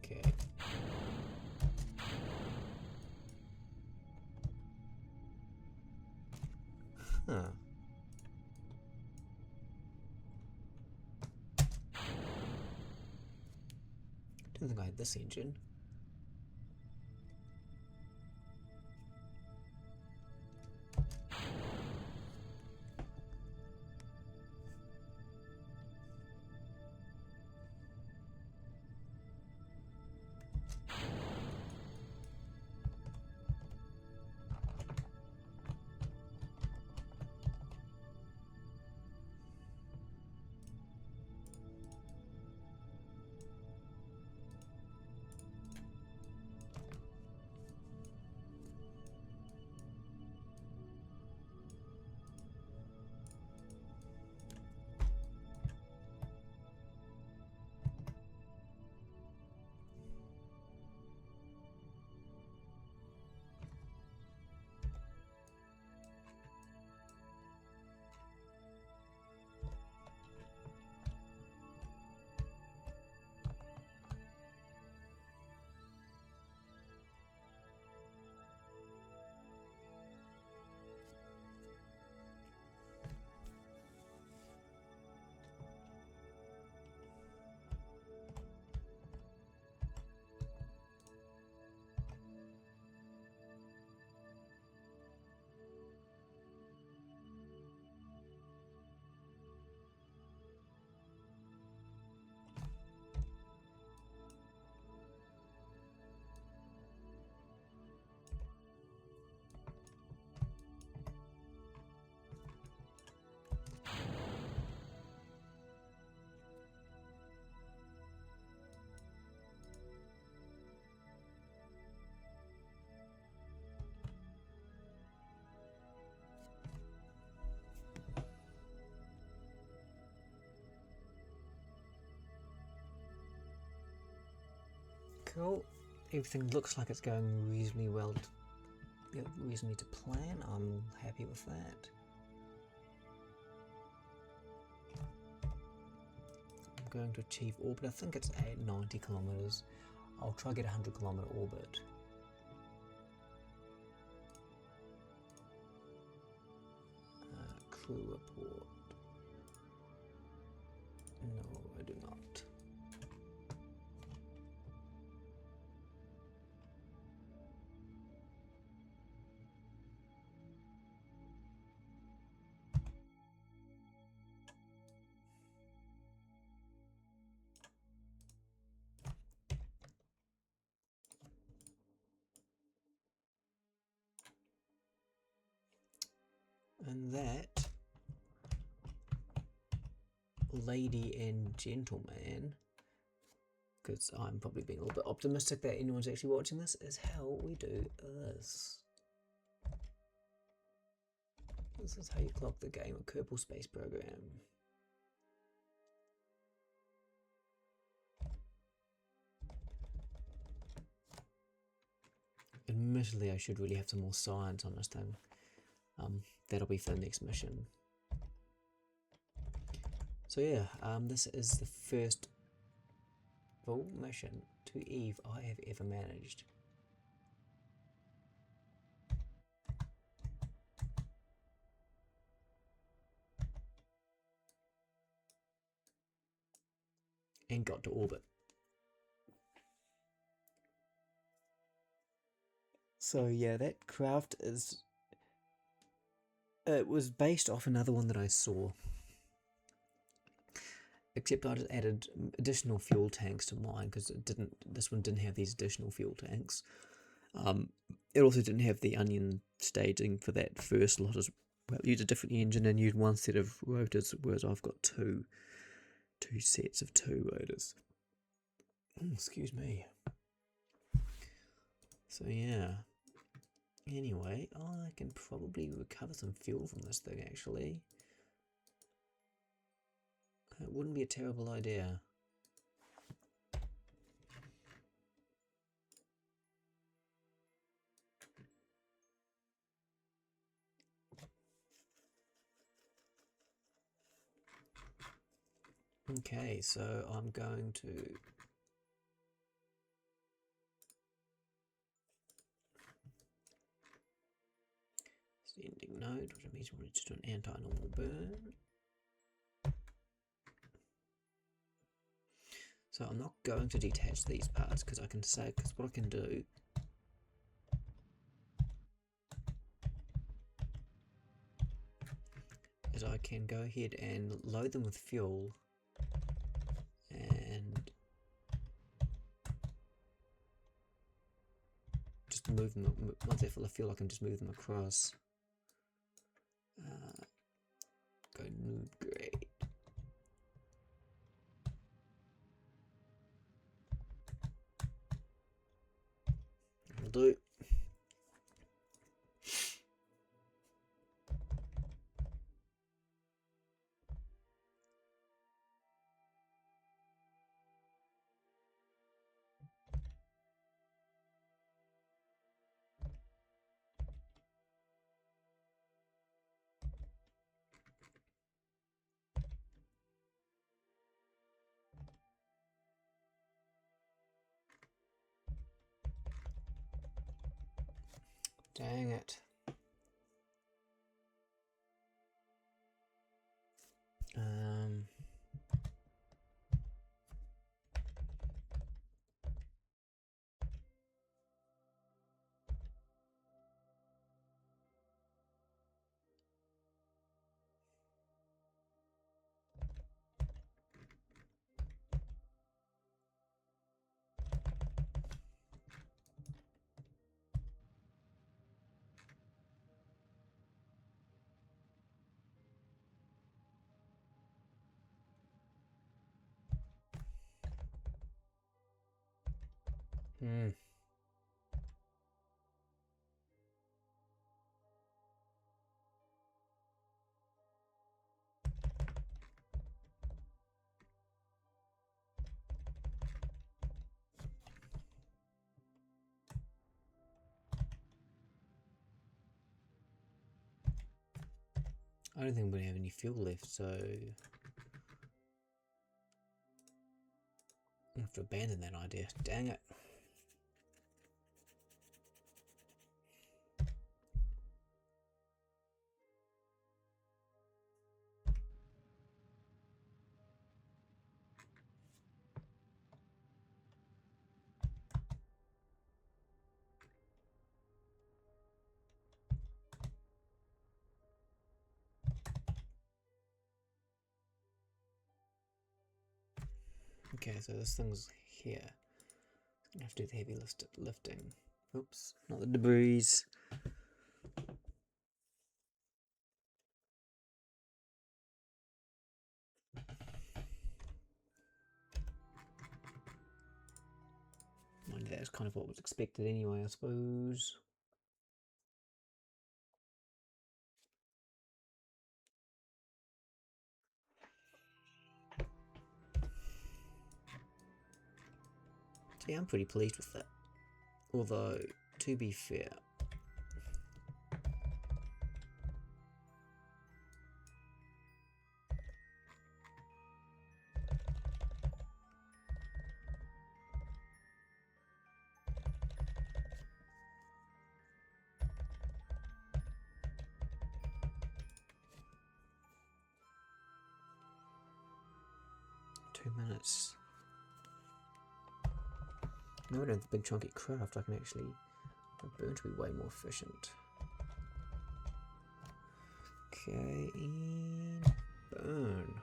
Speaker 1: Okay. Huh. Didn't think I had this engine. Cool. Everything looks like it's going reasonably well, reasonably to plan. I'm happy with that. I'm going to achieve orbit. I think it's at 90 kilometers. I'll try to get a 100-kilometer orbit. Crew report. No, I do not. And that, lady and gentleman, because I'm probably being a little bit optimistic that anyone's actually watching this, is how we do this. This is how you clock the game of Kerbal Space Program. Admittedly, I should really have some more science on this thing. That'll be for the next mission. So yeah, this is the first full mission to Eve I have ever managed. And got to orbit. So yeah, that craft is It was based off another one that I saw, except I just added additional fuel tanks to mine because this one didn't have these additional fuel tanks. It also didn't have the onion staging for that first lot as well. You used a different engine and used one set of rotors, whereas I've got two sets of 2 rotors. Excuse me. So yeah. Anyway, I can probably recover some fuel from this thing actually. It wouldn't be a terrible idea. Okay, so I'm going to sending node, which means we're just an anti-normal burn. So I'm not going to detach these parts because what I can do is I can go ahead and load them with fuel and just move them. Once they're full of fuel, I can just move them across. Go noob grade. That'll do. Dang it. I don't think we have any fuel left, so I have to abandon that idea. Dang it. Okay, so this thing's here. I have to do the heavy lifting. Oops, not the debris. Mind you, that was kind of what was expected anyway, I suppose. Yeah, I'm pretty pleased with that. Although, to be fair, minutes. Now I don't have the big chunky craft, I can actually burn to be way more efficient. Okay, and burn.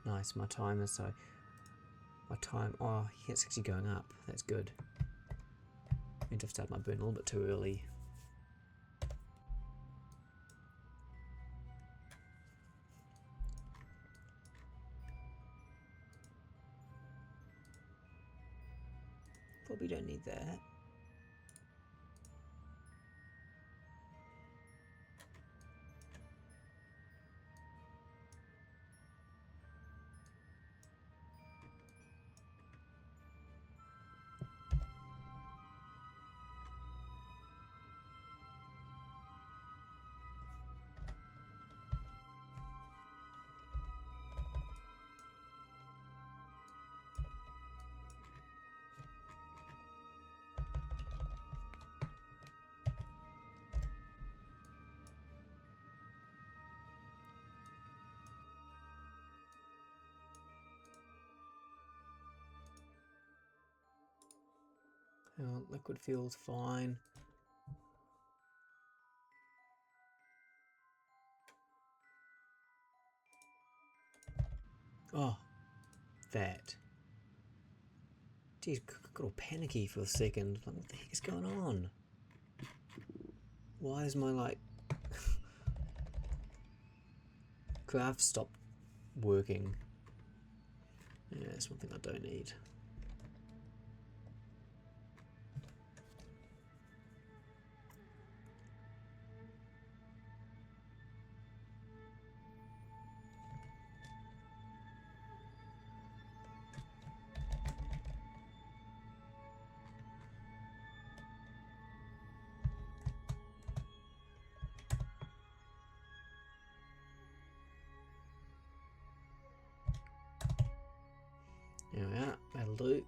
Speaker 1: Nice, my time is so. My time. Oh, yeah, it's actually going up. That's good. Meant to have started my burn a little bit too early. Probably don't need that. Oh, liquid feels fine. Oh, that. Geez, got all panicky for a second. Like, what the heck is going on? Why is my, like, craft stopped working? Yeah, that's one thing I don't need. There we are, that'll do.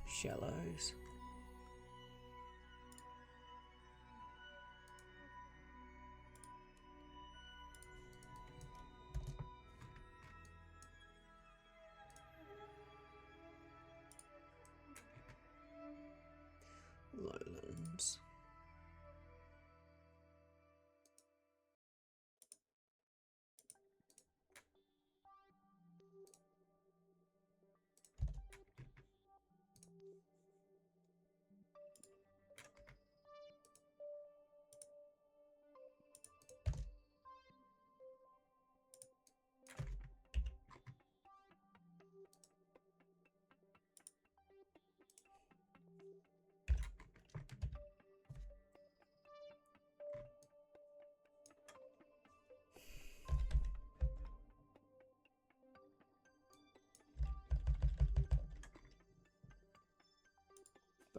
Speaker 1: Shallows. Lowlands.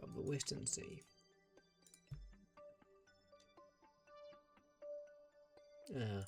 Speaker 1: Above the Western Sea. Ah.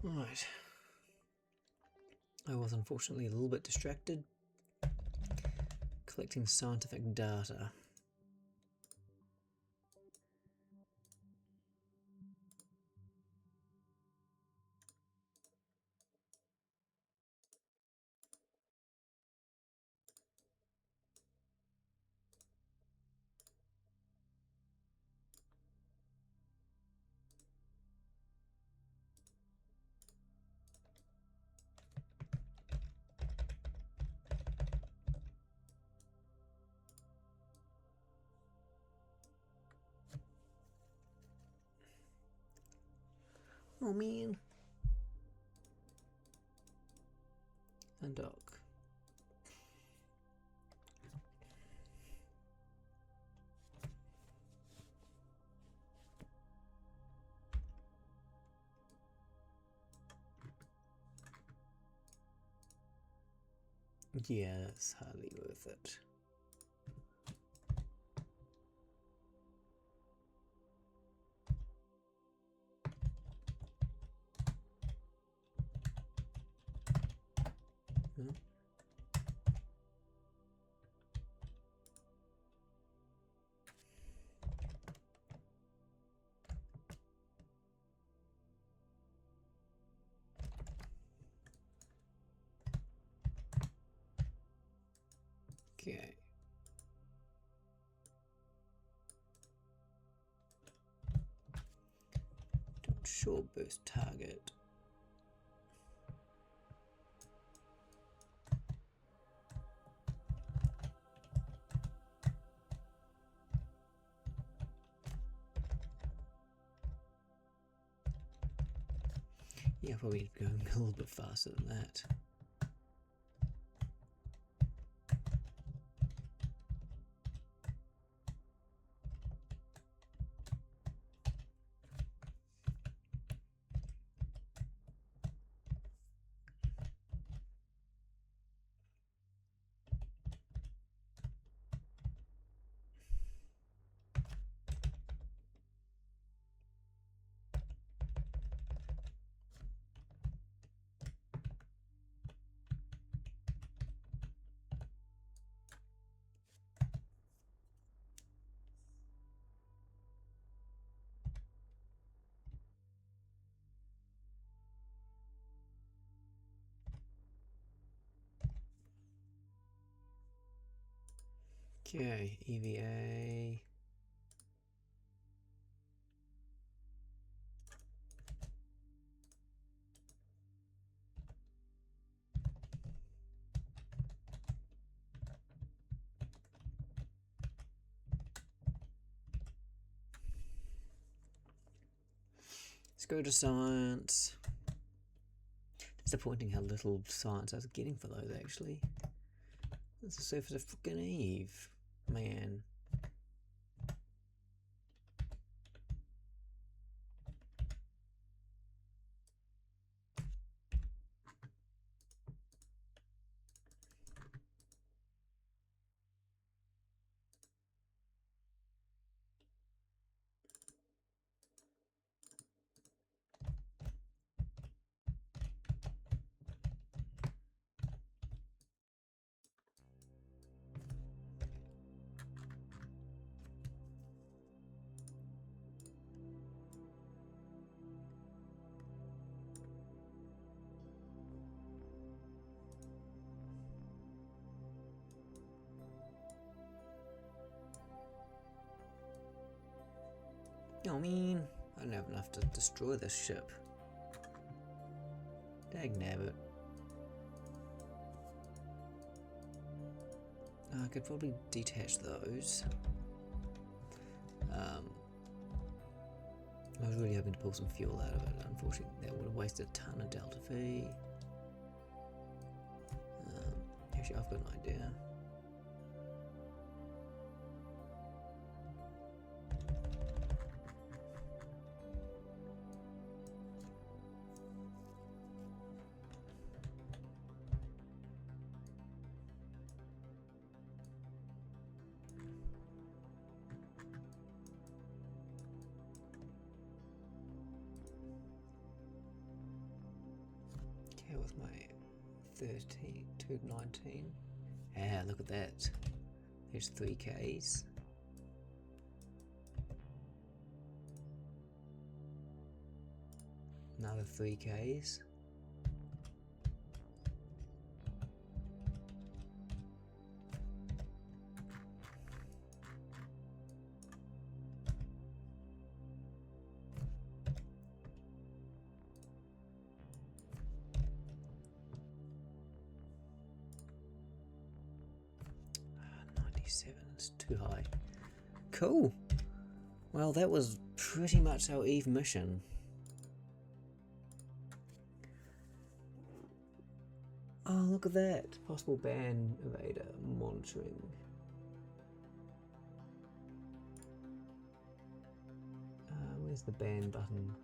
Speaker 1: Right. I was unfortunately a little bit distracted collecting scientific data. Oh man. And dock. Yeah, that's hardly worth it. Hmm? Okay. Short burst target. Yeah, probably going a little bit faster than that. Okay, EVA. Let's go to science. Disappointing how little science I was getting for those, actually. That's the surface of frickin' Eve. Man. I mean, I don't have enough to destroy this ship. Dagnabbit. I could probably detach those. I was really hoping to pull some fuel out of it. Unfortunately, that would have wasted a ton of Delta V. Actually, I've got an idea. How was my 13 to 19? Ah, look at that. There's 3Ks. Another 3Ks. It's too high. Cool. Well, that was pretty much our Eve mission. Oh, look at that. Possible ban evader monitoring. Where's the ban button?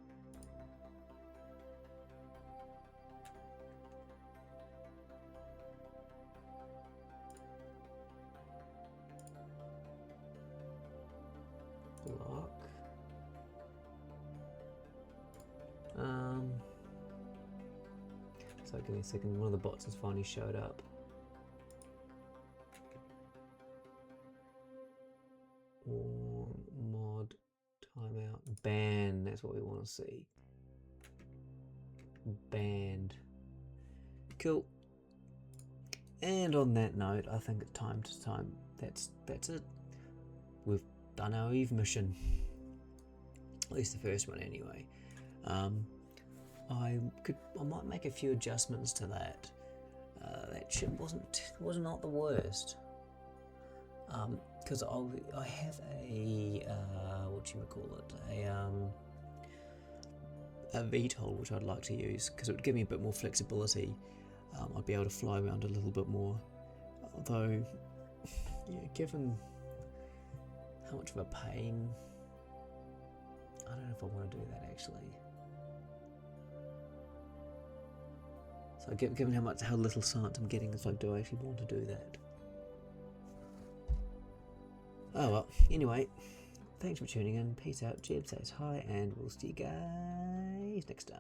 Speaker 1: Block. So give me a second, one of the bots has finally showed up. Mod, timeout, ban, that's what we want to see. Banned. Cool. And on that note, I think it's time, that's it. We've done our Eve mission. At least the first one anyway. I might make a few adjustments to that. That ship was not the worst. Because I have a a VTOL which I'd like to use because it would give me a bit more flexibility. I'd be able to fly around a little bit more. Although, yeah, given how much of a pain, I don't know if I want to do that actually. So given how little science I'm getting, it's like, do I actually want to do that? Oh well, anyway, thanks for tuning in, peace out, Jeb says hi, and we'll see you guys next time.